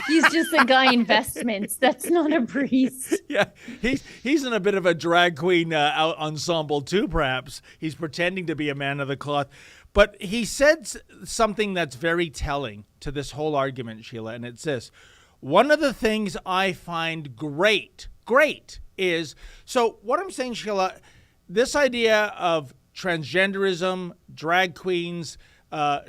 He's just a guy in vestments. That's not a priest. Yeah, he's in a bit of a drag queen ensemble too, perhaps. He's pretending to be a man of the cloth. But he said something that's very telling to this whole argument, Sheila, and it's this. One of the things I find great is, so what I'm saying, Sheila, this idea of transgenderism, drag queens,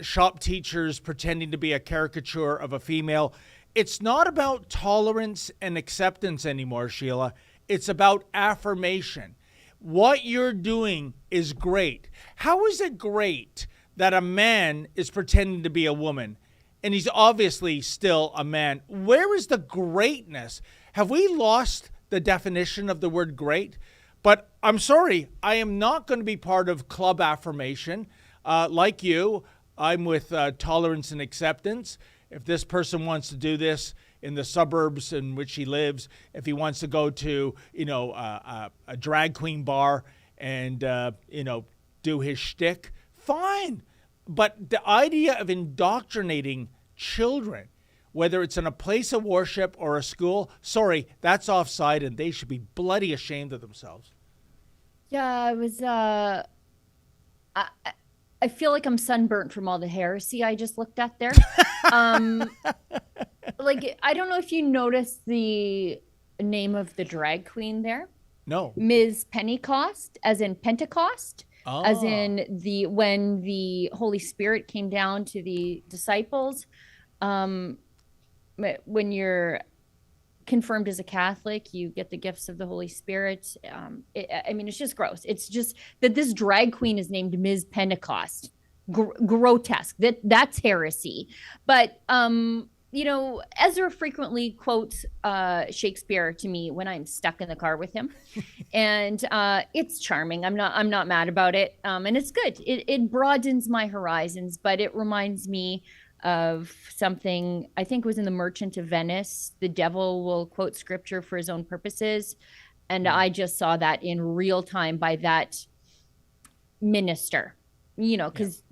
shop teachers pretending to be a caricature of a female. It's not about tolerance and acceptance anymore, Sheila. It's about affirmation. What you're doing is great. How is it great that a man is pretending to be a woman and he's obviously still a man? Where is the greatness? Have we lost the definition of the word great? But I'm sorry, I am not going to be part of club affirmation. Like you, I'm with tolerance and acceptance. If this person wants to do this in the suburbs in which he lives, if he wants to go to, a drag queen bar and, do his shtick, fine. But the idea of indoctrinating children, whether it's in a place of worship or a school, sorry, that's offside and they should be bloody ashamed of themselves. Yeah, I was, I feel like I'm sunburnt from all the heresy I just looked at there. Like, I don't know if you noticed the name of the drag queen there. No. Ms. Pentecost, as in Pentecost, as in when the Holy Spirit came down to the disciples. When you're confirmed as a Catholic, you get the gifts of the Holy Spirit. It's just gross. It's just that this drag queen is named Ms. Pentecost. Grotesque. That's heresy. But Ezra frequently quotes Shakespeare to me when I'm stuck in the car with him, and it's charming. I'm not mad about it, and it's good. It broadens my horizons, but it reminds me of something I think was in The Merchant of Venice. The devil will quote scripture for his own purposes. And I just saw that in real time by that minister, because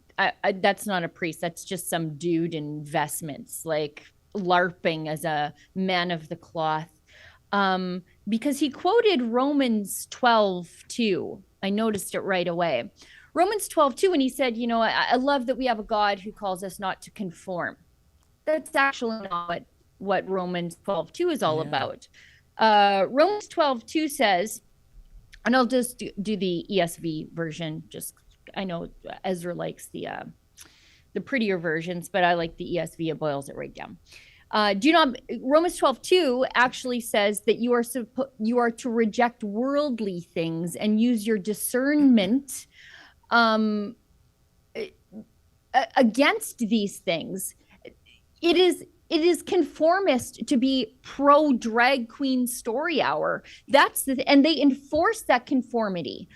that's not a priest. That's just some dude in vestments, like LARPing as a man of the cloth. Because he quoted Romans 12:2. I noticed it right away. Romans 12:2, and he said, I love that we have a God who calls us not to conform. That's actually not what Romans 12:2 is all about. Romans 12:2 says, and I'll just do the ESV version. Just, I know Ezra likes the prettier versions, but I like the ESV. It boils it right down. Romans 12:2 actually says that you are to reject worldly things and use your discernment against these things. It is conformist to be pro drag queen story hour. And they enforce that conformity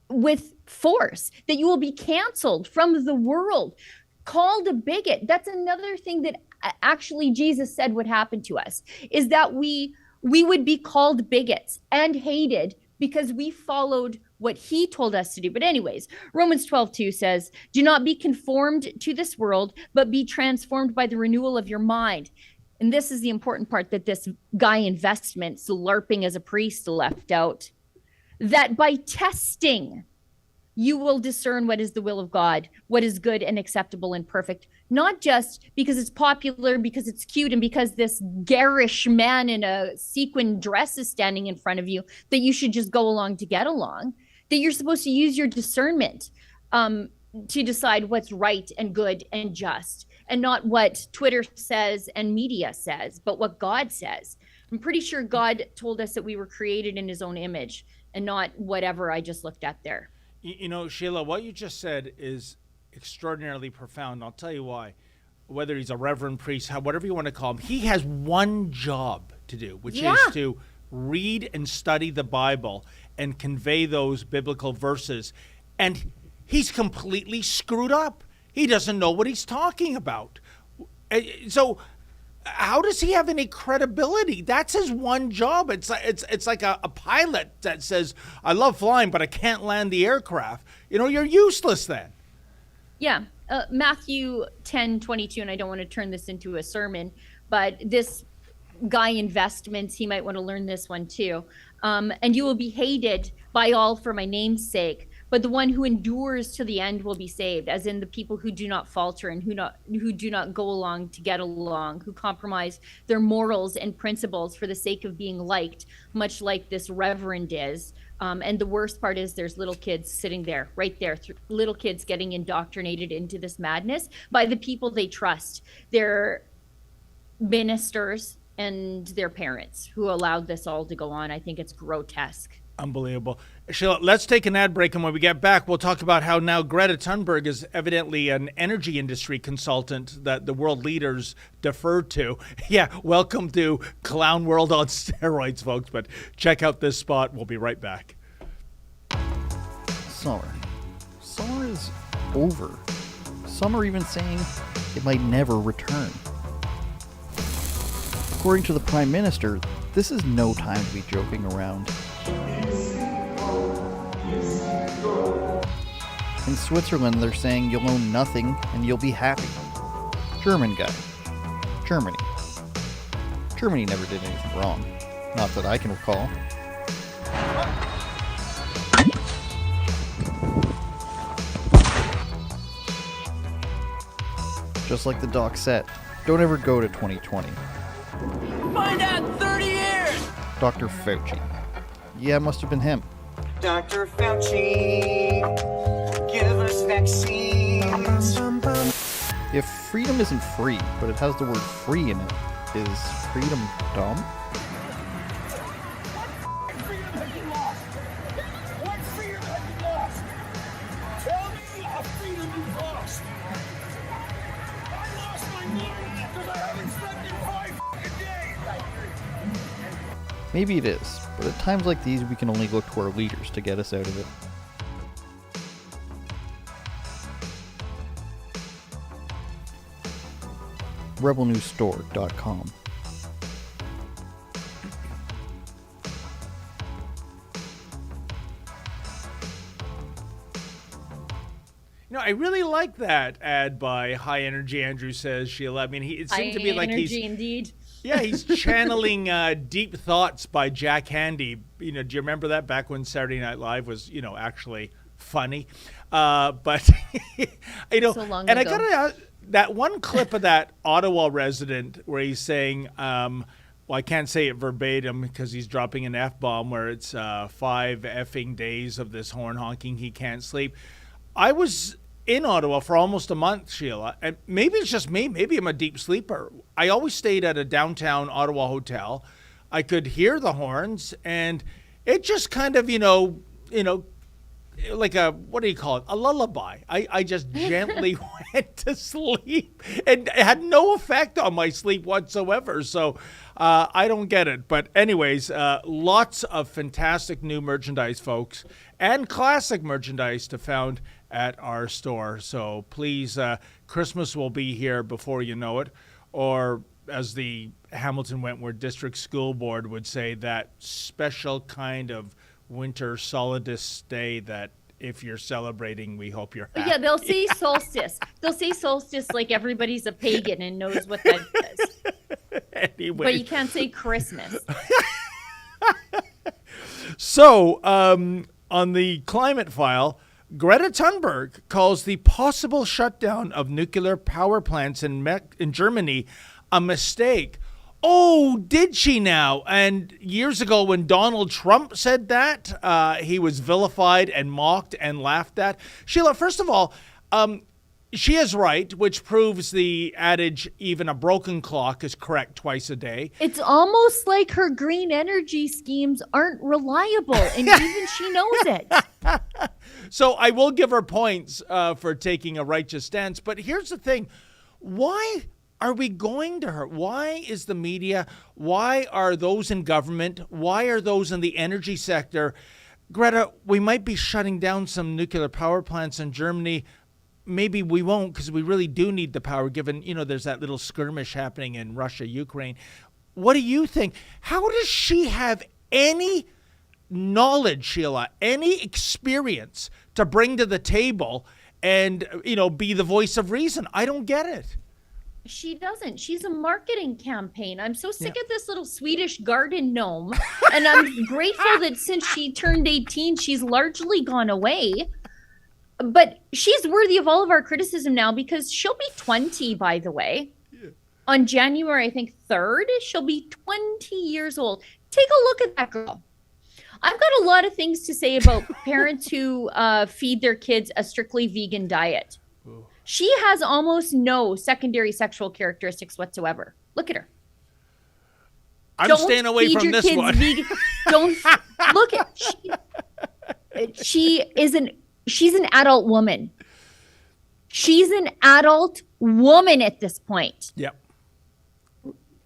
with force, that you will be canceled from the world, called a bigot. That's another thing that actually Jesus said would happen to us, is that we would be called bigots and hated because we followed what he told us to do. But anyways, Romans 12:2 says, do not be conformed to this world, but be transformed by the renewal of your mind. And this is the important part that this guy Investments, LARPing as a priest, left out, that by testing, you will discern what is the will of God, what is good and acceptable and perfect, not just because it's popular, because it's cute, and because this garish man in a sequin dress is standing in front of you, that you should just go along to get along, that you're supposed to use your discernment to decide what's right and good and just, and not what Twitter says and media says, but what God says. I'm pretty sure God told us that we were created in his own image and not whatever I just looked at there. You know, Sheila, what you just said is extraordinarily profound. I'll tell you why. Whether he's a reverend priest, whatever you want to call him, he has one job to do, which is to read and study the Bible and convey those biblical verses. And he's completely screwed up. He doesn't know what he's talking about. So how does he have any credibility? That's his one job. It's like a pilot that says, I love flying, but I can't land the aircraft. You know, you're useless then. Yeah. Matthew 10:22, and I don't want to turn this into a sermon, but this guy Investments, he might want to learn this one too. And you will be hated by all for my name's sake, but the one who endures to the end will be saved, as in the people who do not falter and who do not go along to get along, who compromise their morals and principles for the sake of being liked, much like this reverend is. And the worst part is there's little kids sitting there, right there, little kids getting indoctrinated into this madness by the people they trust, their ministers and their parents who allowed this all to go on. I think it's grotesque. Unbelievable. Sheila, let's take an ad break, and when we get back, we'll talk about how now Greta Thunberg is evidently an energy industry consultant that the world leaders defer to. Yeah, welcome to Clown World on steroids, folks, but check out this spot. We'll be right back. Summer. Summer is over. Some are even saying it might never return. According to the Prime Minister, this is no time to be joking around. In Switzerland, they're saying you'll own nothing and you'll be happy. German guy. Germany. Germany never did anything wrong. Not that I can recall. Just like the doc said, don't ever go to 2020. Find out 30 years! Dr. Fauci. Yeah, it must have been him. Dr. Fauci, give us vaccines. If freedom isn't free, but it has the word free in it, is freedom dumb? What freedom have you lost? Tell me a freedom you've lost. I lost my mind because I haven't slept in 5 fucking days. Maybe it is, but at times like these we can only look to our leaders to get us out of it. rebelnewsstore.com. You know, I really like that ad by High Energy Andrew Says, Sheila. I mean, it seemed to be like he's... High energy indeed. Yeah, he's channeling Deep Thoughts by Jack Handey. You know, do you remember that back when Saturday Night Live was, you know, actually funny? But, you know, So long and ago. I got to... That one clip of that Ottawa resident where he's saying, well, I can't say it verbatim because he's dropping an F-bomb where it's 5 effing days of this horn honking, he can't sleep. I was in Ottawa for almost a month, Sheila, and maybe it's just me. Maybe I'm a deep sleeper. I always stayed at a downtown Ottawa hotel. I could hear the horns, and it just kind of, like a, what do you call it? A lullaby. I just gently went to sleep, and it had no effect on my sleep whatsoever. So I don't get it. But anyways, lots of fantastic new merchandise, folks, and classic merchandise to found at our store. So please, Christmas will be here before you know it, or as the Hamilton Wentworth District School Board would say, that special kind of winter solstice day that if you're celebrating, we hope you're happy. Yeah, they'll say solstice. They'll say solstice like everybody's a pagan and knows what that is. Anyway. But you can't say Christmas. So, on the climate file, Greta Thunberg calls the possible shutdown of nuclear power plants in Germany a mistake. Oh, did she now? And years ago when Donald Trump said that, he was vilified and mocked and laughed at. Sheila, first of all, she is right, which proves the adage, even a broken clock is correct twice a day. It's almost like her green energy schemes aren't reliable, and even she knows it. So I will give her points for taking a righteous stance. But here's the thing. Why are we going to her? Why is the media? Why are those in government? Why are those in the energy sector? Greta, we might be shutting down some nuclear power plants in Germany. Maybe we won't, because we really do need the power, given, there's that little skirmish happening in Russia, Ukraine. What do you think? How does she have any knowledge, Sheila, any experience to bring to the table and, be the voice of reason? I don't get it. She doesn't. She's a marketing campaign. I'm so sick of this little Swedish garden gnome. And I'm grateful that since she turned 18, she's largely gone away. But she's worthy of all of our criticism now because she'll be 20, by the way. Yeah. On January, I think, 3rd, she'll be 20 years old. Take a look at that girl. I've got a lot of things to say about parents who feed their kids a strictly vegan diet. Ooh. She has almost no secondary sexual characteristics whatsoever. Look at her. I'm staying away from this one. Vegan. Don't look at she's an adult woman. She's an adult woman at this point. Yep.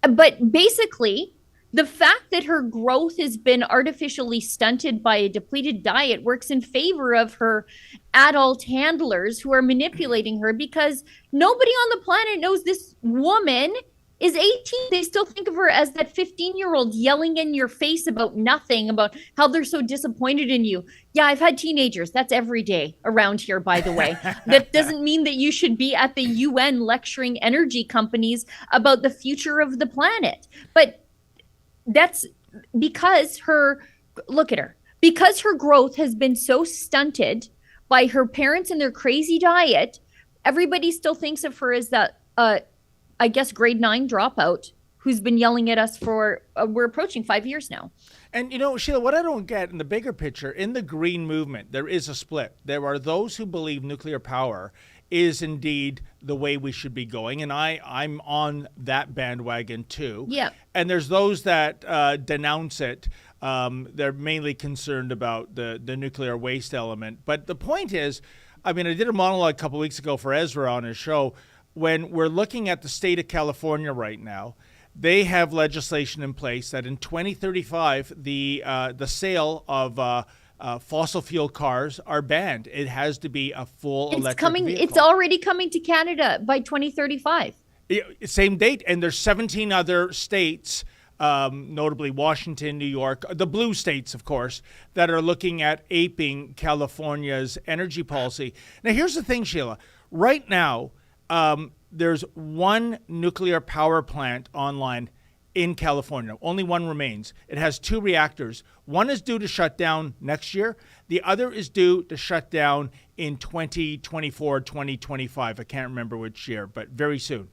But basically, the fact that her growth has been artificially stunted by a depleted diet works in favor of her adult handlers who are manipulating her because nobody on the planet knows this woman is 18. They still think of her as that 15-year-old yelling in your face about nothing, about how they're so disappointed in you. Yeah, I've had teenagers. That's every day around here, by the way. That doesn't mean that you should be at the UN lecturing energy companies about the future of the planet. But that's because look at her, because her growth has been so stunted by her parents and their crazy diet, everybody still thinks of her as that, I guess, grade 9 dropout who's been yelling at us for, we're approaching 5 years now. And, Sheila, what I don't get in the bigger picture, in the green movement, there is a split. There are those who believe nuclear power is indeed the way we should be going. And I'm on that bandwagon too. Yeah. And there's those that denounce it. They're mainly concerned about the nuclear waste element. But the point is, I did a monologue a couple weeks ago for Ezra on his show. When we're looking at the state of California right now, they have legislation in place that in 2035, the sale of fossil fuel cars are banned. It has to be a full electric vehicle. It's already coming to Canada by 2035. Same date. And there's 17 other states, notably Washington, New York, the blue states, of course, that are looking at aping California's energy policy. Now, here's the thing, Sheila. Right now, there's one nuclear power plant online in California. Only one remains. It has 2 reactors. One is due to shut down next year. The other is due to shut down in 2024, 2025. I can't remember which year, but very soon.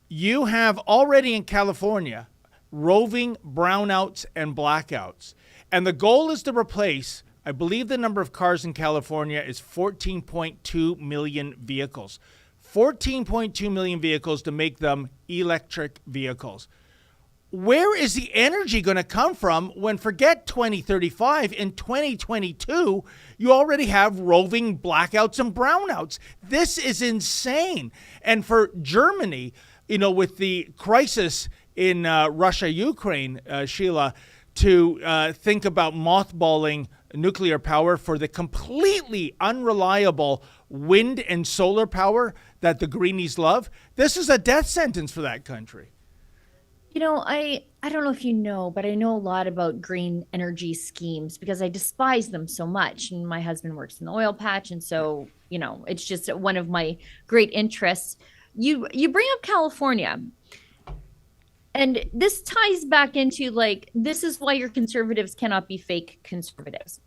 You have already in California roving brownouts and blackouts. And the goal is to replace I believe the number of cars in California is 14.2 million vehicles. 14.2 million vehicles to make them electric vehicles. Where is the energy going to come from when, forget 2035, in 2022, you already have roving blackouts and brownouts? This is insane. And for Germany, with the crisis in Russia, Ukraine, Sheila, to think about mothballing nuclear power for the completely unreliable wind and solar power that the Greenies love, this is a death sentence for that country. I don't know if you know, but I know a lot about green energy schemes because I despise them so much. And my husband works in the oil patch. And so, it's just one of my great interests. You bring up California. And this ties back into this is why your conservatives cannot be fake conservatives.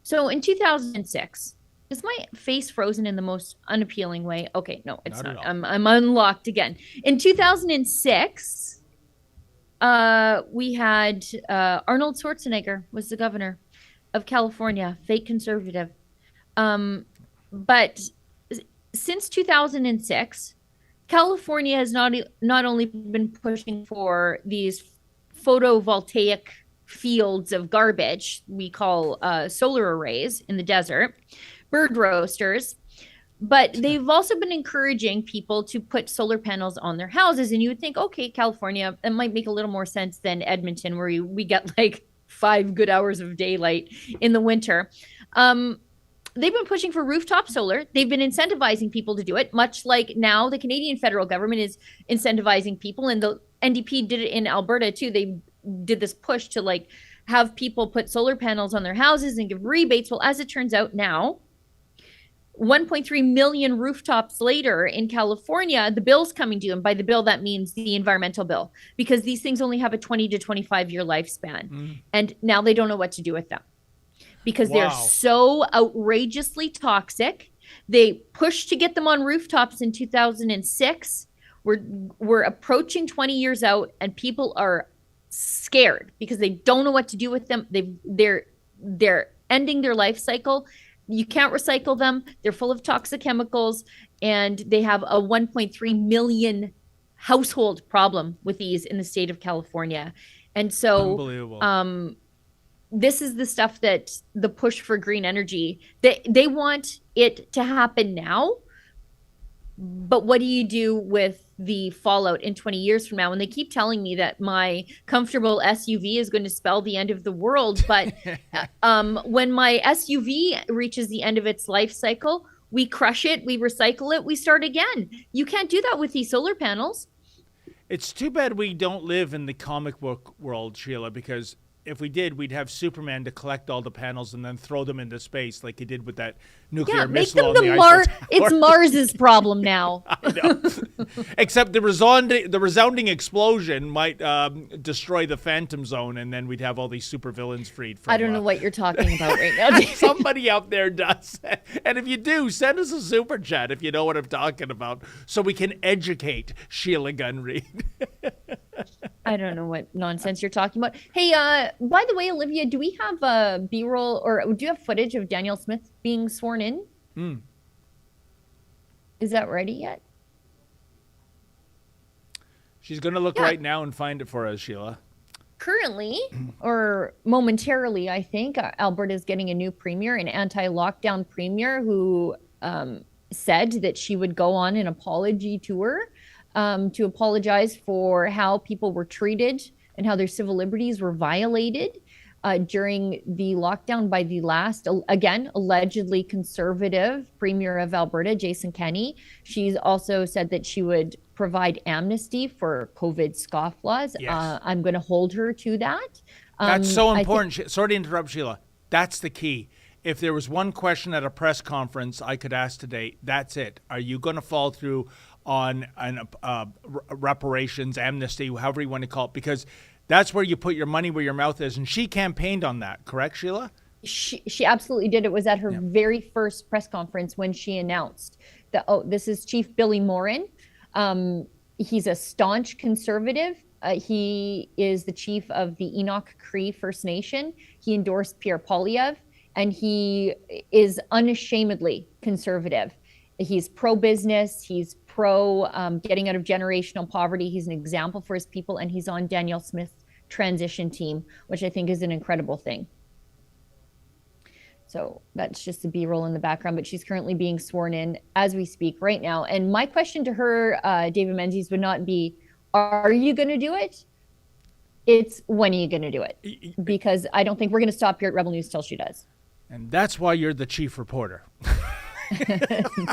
So in 2006, is my face frozen in the most unappealing way? Okay, no, it's not. I'm unlocked again. In 2006, we had Arnold Schwarzenegger was the governor of California, fake conservative. But since 2006, California has not only been pushing for these photovoltaic fields of garbage we call solar arrays in the desert, bird roasters, but they've also been encouraging people to put solar panels on their houses. And you would think, okay, California, it might make a little more sense than Edmonton, where we get 5 good hours of daylight in the winter. They've been pushing for rooftop solar. They've been incentivizing people to do it, much like now the Canadian federal government is incentivizing people. And the NDP did it in Alberta too. They did this push to have people put solar panels on their houses and give rebates. Well, as it turns out now, 1.3 million rooftops later in California, the bill's coming due. And by the bill, that means the environmental bill, because these things only have a 20 to 25 year lifespan. And now they don't know what to do with them because they're so outrageously toxic. They pushed to get them on rooftops in 2006. We're approaching 20 years out and people are scared because they don't know what to do with them. They're ending their life cycle. You can't recycle them. They're full of toxic chemicals, and they have a 1.3 million household problem with these in the state of California. And so unbelievable. This is the stuff that the push for green energy, they want it to happen now. But what do you do with the fallout in 20 years from now? And they keep telling me that my comfortable SUV is going to spell the end of the world. But when my SUV reaches the end of its life cycle, we crush it, we recycle it, we start again. You can't do that with these solar panels. It's too bad we don't live in the comic book world, Sheila, because if we did, we'd have Superman to collect all the panels and then throw them into space like he did with that nuclear missile on the Eiffel Tower. It's Mars's problem now. I know. Except the resounding explosion might destroy the Phantom Zone, and then we'd have all these supervillains freed. I don't know what you're talking about right now. Somebody out there does. And if you do, send us a super chat if you know what I'm talking about, so we can educate Sheila Gunn Reid. I don't know what nonsense you're talking about. Hey, by the way, Olivia, do we have B-roll or do you have footage of Danielle Smith being sworn in? Is that ready yet? She's going to look right now and find it for us, Sheila. Currently, or momentarily, I think, Alberta is getting a new premier, an anti-lockdown premier who said that she would go on an apology tour to apologize for how people were treated and how their civil liberties were violated during the lockdown by the last, again, allegedly conservative premier of Alberta, Jason Kenney. She's also said that she would provide amnesty for COVID scofflaws. Yes. I'm going to hold her to that. That's so important. Sorry to interrupt, Sheila. That's the key. If there was one question at a press conference I could ask today, that's it. Are you going to fall through on reparations, amnesty, however you want to call it? Because that's where you put your money where your mouth is. And she campaigned on that, correct, Sheila? She absolutely did. It was at her very first press conference when she announced that, this is Chief Billy Morin. He's a staunch conservative. He is the chief of the Enoch Cree First Nation. He endorsed Pierre Poilievre. and he is unashamedly conservative. He's pro-business. He's pro getting out of generational poverty. He's an example for his people, and he's on Danielle Smith's transition team, which I think is an incredible thing. So that's just a B-roll in the background, but she's currently being sworn in as we speak right now. And my question to her, David Menzies, would not be, are you going to do it? It's, when are you going to do it? Because I don't think we're going to stop here at Rebel News till she does. And that's why you're the chief reporter.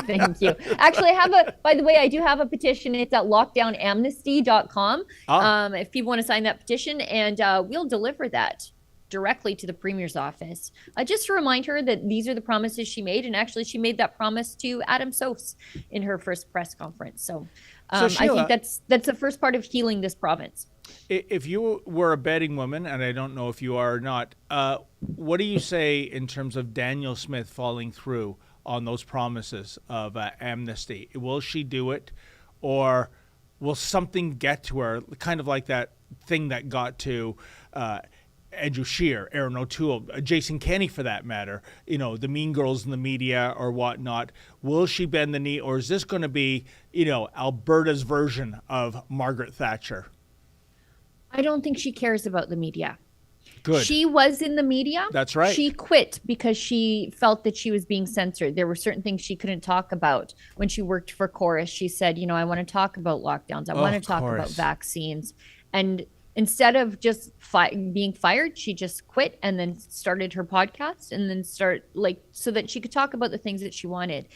Thank you. Actually, by the way, I do have a petition. It's at lockdownamnesty.com. If people want to sign that petition, and we'll deliver that directly to the Premier's office. Just to remind her that these are the promises she made, and actually she made that promise to Adam Sos in her first press conference. So, Sheila, I think that's the first part of healing this province. If you were a betting woman, and I don't know if you are or not, what do you say in terms of Danielle Smith following through on those promises of amnesty? Will she do it, or will something get to her, kind of like that thing that got to Andrew Scheer, Aaron O'Toole, Jason Kenney for that matter, the mean girls in the media or whatnot? Will she bend the knee, or is this going to be, Alberta's version of Margaret Thatcher? I don't think she cares about the media. Good. She was in the media. That's right. She quit because she felt that she was being censored. There were certain things she couldn't talk about. When she worked for Chorus, she said, I want to talk about lockdowns. I want to talk about vaccines. And instead of just being fired, she just quit and then started her podcast and then so that she could talk about the things that she wanted.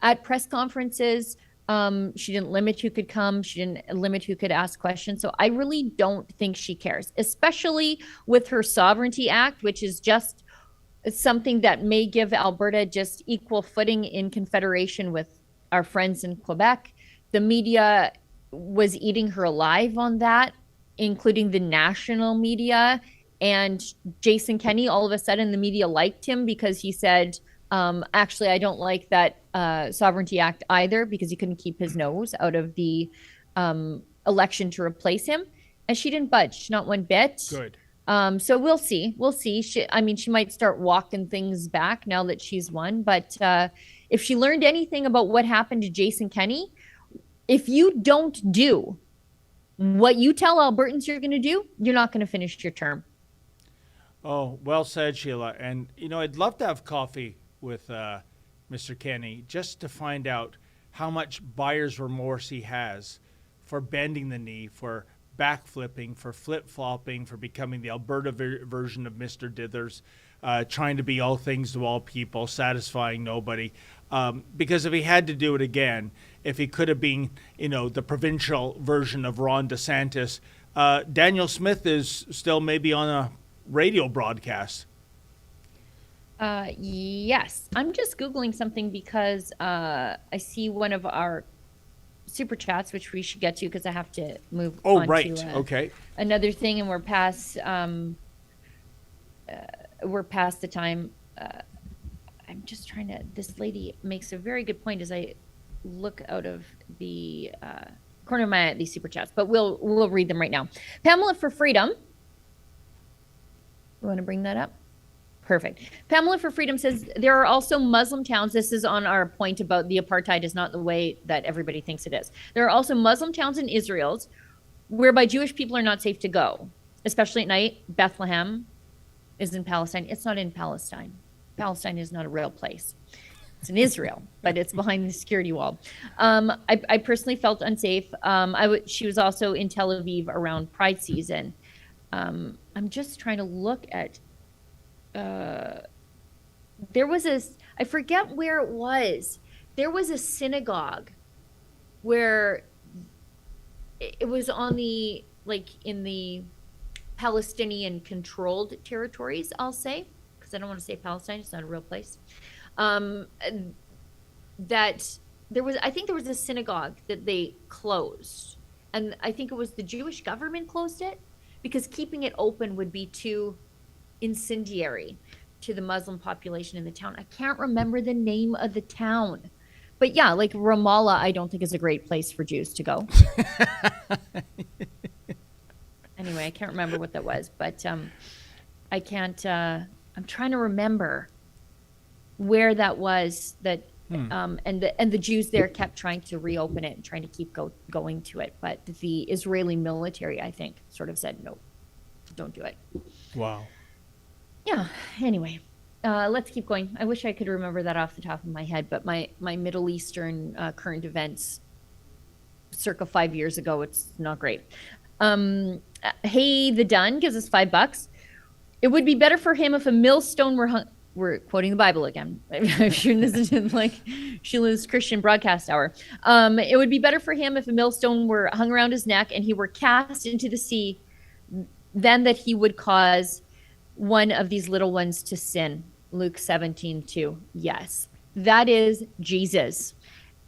At press conferences, she didn't limit who could come. She didn't limit who could ask questions. So I really don't think she cares, especially with her Sovereignty Act, which is just something that may give Alberta just equal footing in confederation with our friends in Quebec. The media was eating her alive on that, including the national media. And Jason Kenney, all of a sudden the media liked him because he said, actually, I don't like that Sovereignty Act either, because he couldn't keep his nose out of the election to replace him. And she didn't budge, not one bit. Good. So we'll see. We'll see. She might start walking things back now that she's won. But if she learned anything about what happened to Jason Kenney, if you don't do what you tell Albertans you're going to do, you're not going to finish your term. Oh, well said, Sheila. And, I'd love to have coffee with Mr. Kenney just to find out how much buyer's remorse he has for bending the knee, for backflipping, for flip-flopping, for becoming the Alberta version of Mr. Dithers, trying to be all things to all people, satisfying nobody. Because if he had to do it again, if he could have been, the provincial version of Ron DeSantis, Danielle Smith is still maybe on a radio broadcast. Yes. I'm just Googling something because I see one of our super chats, which we should get to because I have to move on to okay. another thing, and we're past the time. I'm just trying to, this lady makes a very good point as I look out of the corner of my eye at these super chats, but we'll read them right now. Pamela for Freedom. You want to bring that up? Perfect. Pamela for Freedom says there are also Muslim towns. This is on our point about the apartheid is not the way that everybody thinks it is. There are also Muslim towns in Israel whereby Jewish people are not safe to go, especially at night. Bethlehem is in Palestine. It's not in Palestine. Palestine is not a real place. It's in Israel, but it's behind the security wall. I personally felt unsafe. She was also in Tel Aviv around Pride season. I'm just trying to look at there was I forget where it was. There was a synagogue where it was on the, in the Palestinian controlled territories, I'll say, because I don't want to say Palestine, it's not a real place. That there was, I think there was a synagogue that they closed. And I think it was the Jewish government closed it because keeping it open would be too incendiary to the Muslim population in the town. I can't remember the name of the town, but yeah, Ramallah, I don't think is a great place for Jews to go. Anyway, I can't remember what that was, but I can't, I'm trying to remember where that was, that Hmm. and the Jews there kept trying to reopen it and trying to keep going to it, but the Israeli military, I think, sort of said no, don't do it. Wow. Yeah. Anyway, let's keep going. I wish I could remember that off the top of my head, but my Middle Eastern current events, circa 5 years ago, it's not great. Hey, the Dun gives us $5. It would be better for him if a millstone were hung. We're quoting the Bible again. I'm sure this is like Sheila's Christian broadcast hour. It would be better for him if a millstone were hung around his neck and he were cast into the sea than that he would cause one of these little ones to sin. Luke 17:2. Yes, that is Jesus.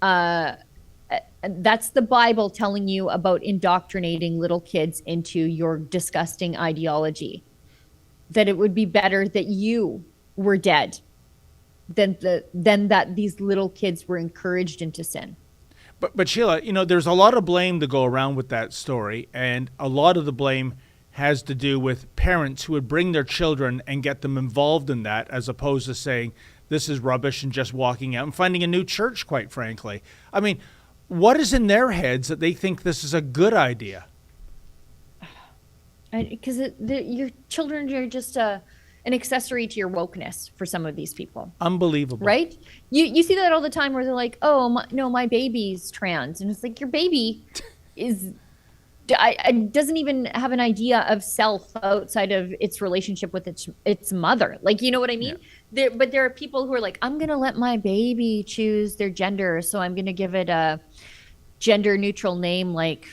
That's the Bible telling you about indoctrinating little kids into your disgusting ideology. That it would be better that you were dead than that these little kids were encouraged into sin. But Sheila, there's a lot of blame to go around with that story, and a lot of the blame has to do with parents who would bring their children and get them involved in that, as opposed to saying this is rubbish and just walking out and finding a new church, quite frankly. I mean, what is in their heads that they think this is a good idea? Because your children are just an accessory to your wokeness for some of these people. Unbelievable. Right? You see that all the time where they're like, oh, my baby's trans. And it's like, your baby doesn't even have an idea of self outside of its relationship with its mother. Like, you know what I mean? Yeah. But there are people who are like, I'm going to let my baby choose their gender, so I'm going to give it a gender neutral name like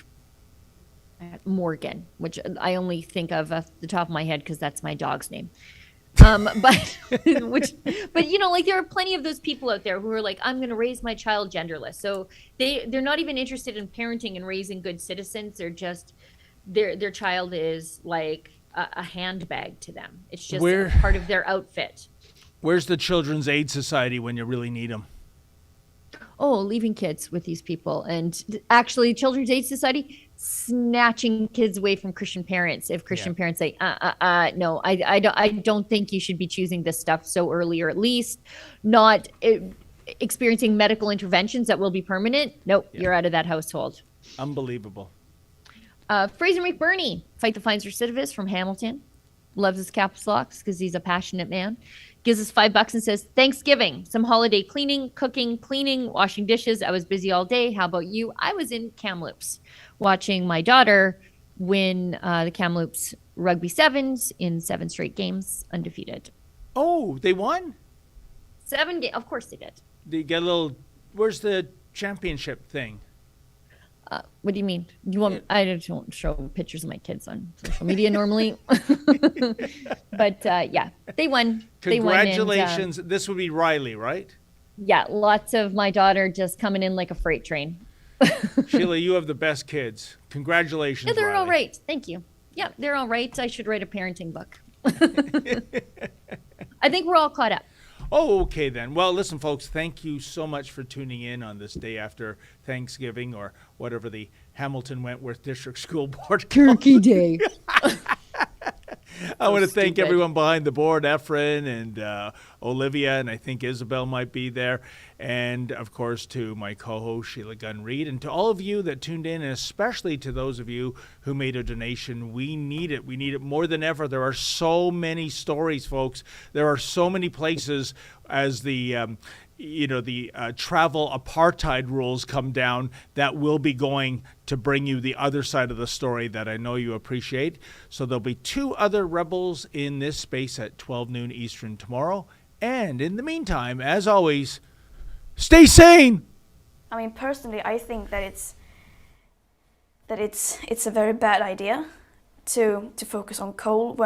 Morgan, which I only think of off the top of my head because that's my dog's name. But like there are plenty of those people out there who are like, I'm going to raise my child genderless. So they're not even interested in parenting and raising good citizens. They're just their child is like a handbag to them. It's just part of their outfit. Where's the Children's Aid Society when you really need them? Oh, leaving kids with these people. And actually, Children's Aid Society snatching kids away from Christian parents. If Christian parents say, no, I don't think you should be choosing this stuff so early, or at least not experiencing medical interventions that will be permanent. Nope, you're out of that household. Unbelievable. Fraser McBurney, fight the fines recidivist from Hamilton. Loves his caps locks because he's a passionate man. Gives us $5 and says, Thanksgiving, some holiday cleaning, cooking, washing dishes. I was busy all day. How about you? I was in Kamloops watching my daughter win the Kamloops Rugby Sevens in 7 straight games, undefeated. Oh, they won? 7 games. Of course they did. They get a little, where's the championship thing? What do you mean? I don't show pictures of my kids on social media normally. But yeah, they won. Congratulations. This would be Riley, right? Yeah, lots of my daughter just coming in like a freight train. Sheila, you have the best kids. Congratulations. Yeah, they're Riley. all right. Thank you. Yeah, they're all right. I should write a parenting book. I think we're all caught up. Oh, okay then. Well, listen, folks, thank you so much for tuning in on this day after Thanksgiving, or whatever the Hamilton Wentworth District School Board Turkey Day. I want to thank everyone behind the board, Efren and Olivia, and I think Isabel might be there. And, of course, to my co-host, Sheila Gunn Reid, and to all of you that tuned in, and especially to those of you who made a donation. We need it. We need it more than ever. There are so many stories, folks. There are so many places as the travel apartheid rules come down that will be going to bring you the other side of the story that I know you appreciate. So there'll be 2 other Rebels in this space at 12 noon Eastern tomorrow. And in the meantime, as always, stay sane. I mean, personally, I think that it's a very bad idea to focus on coal when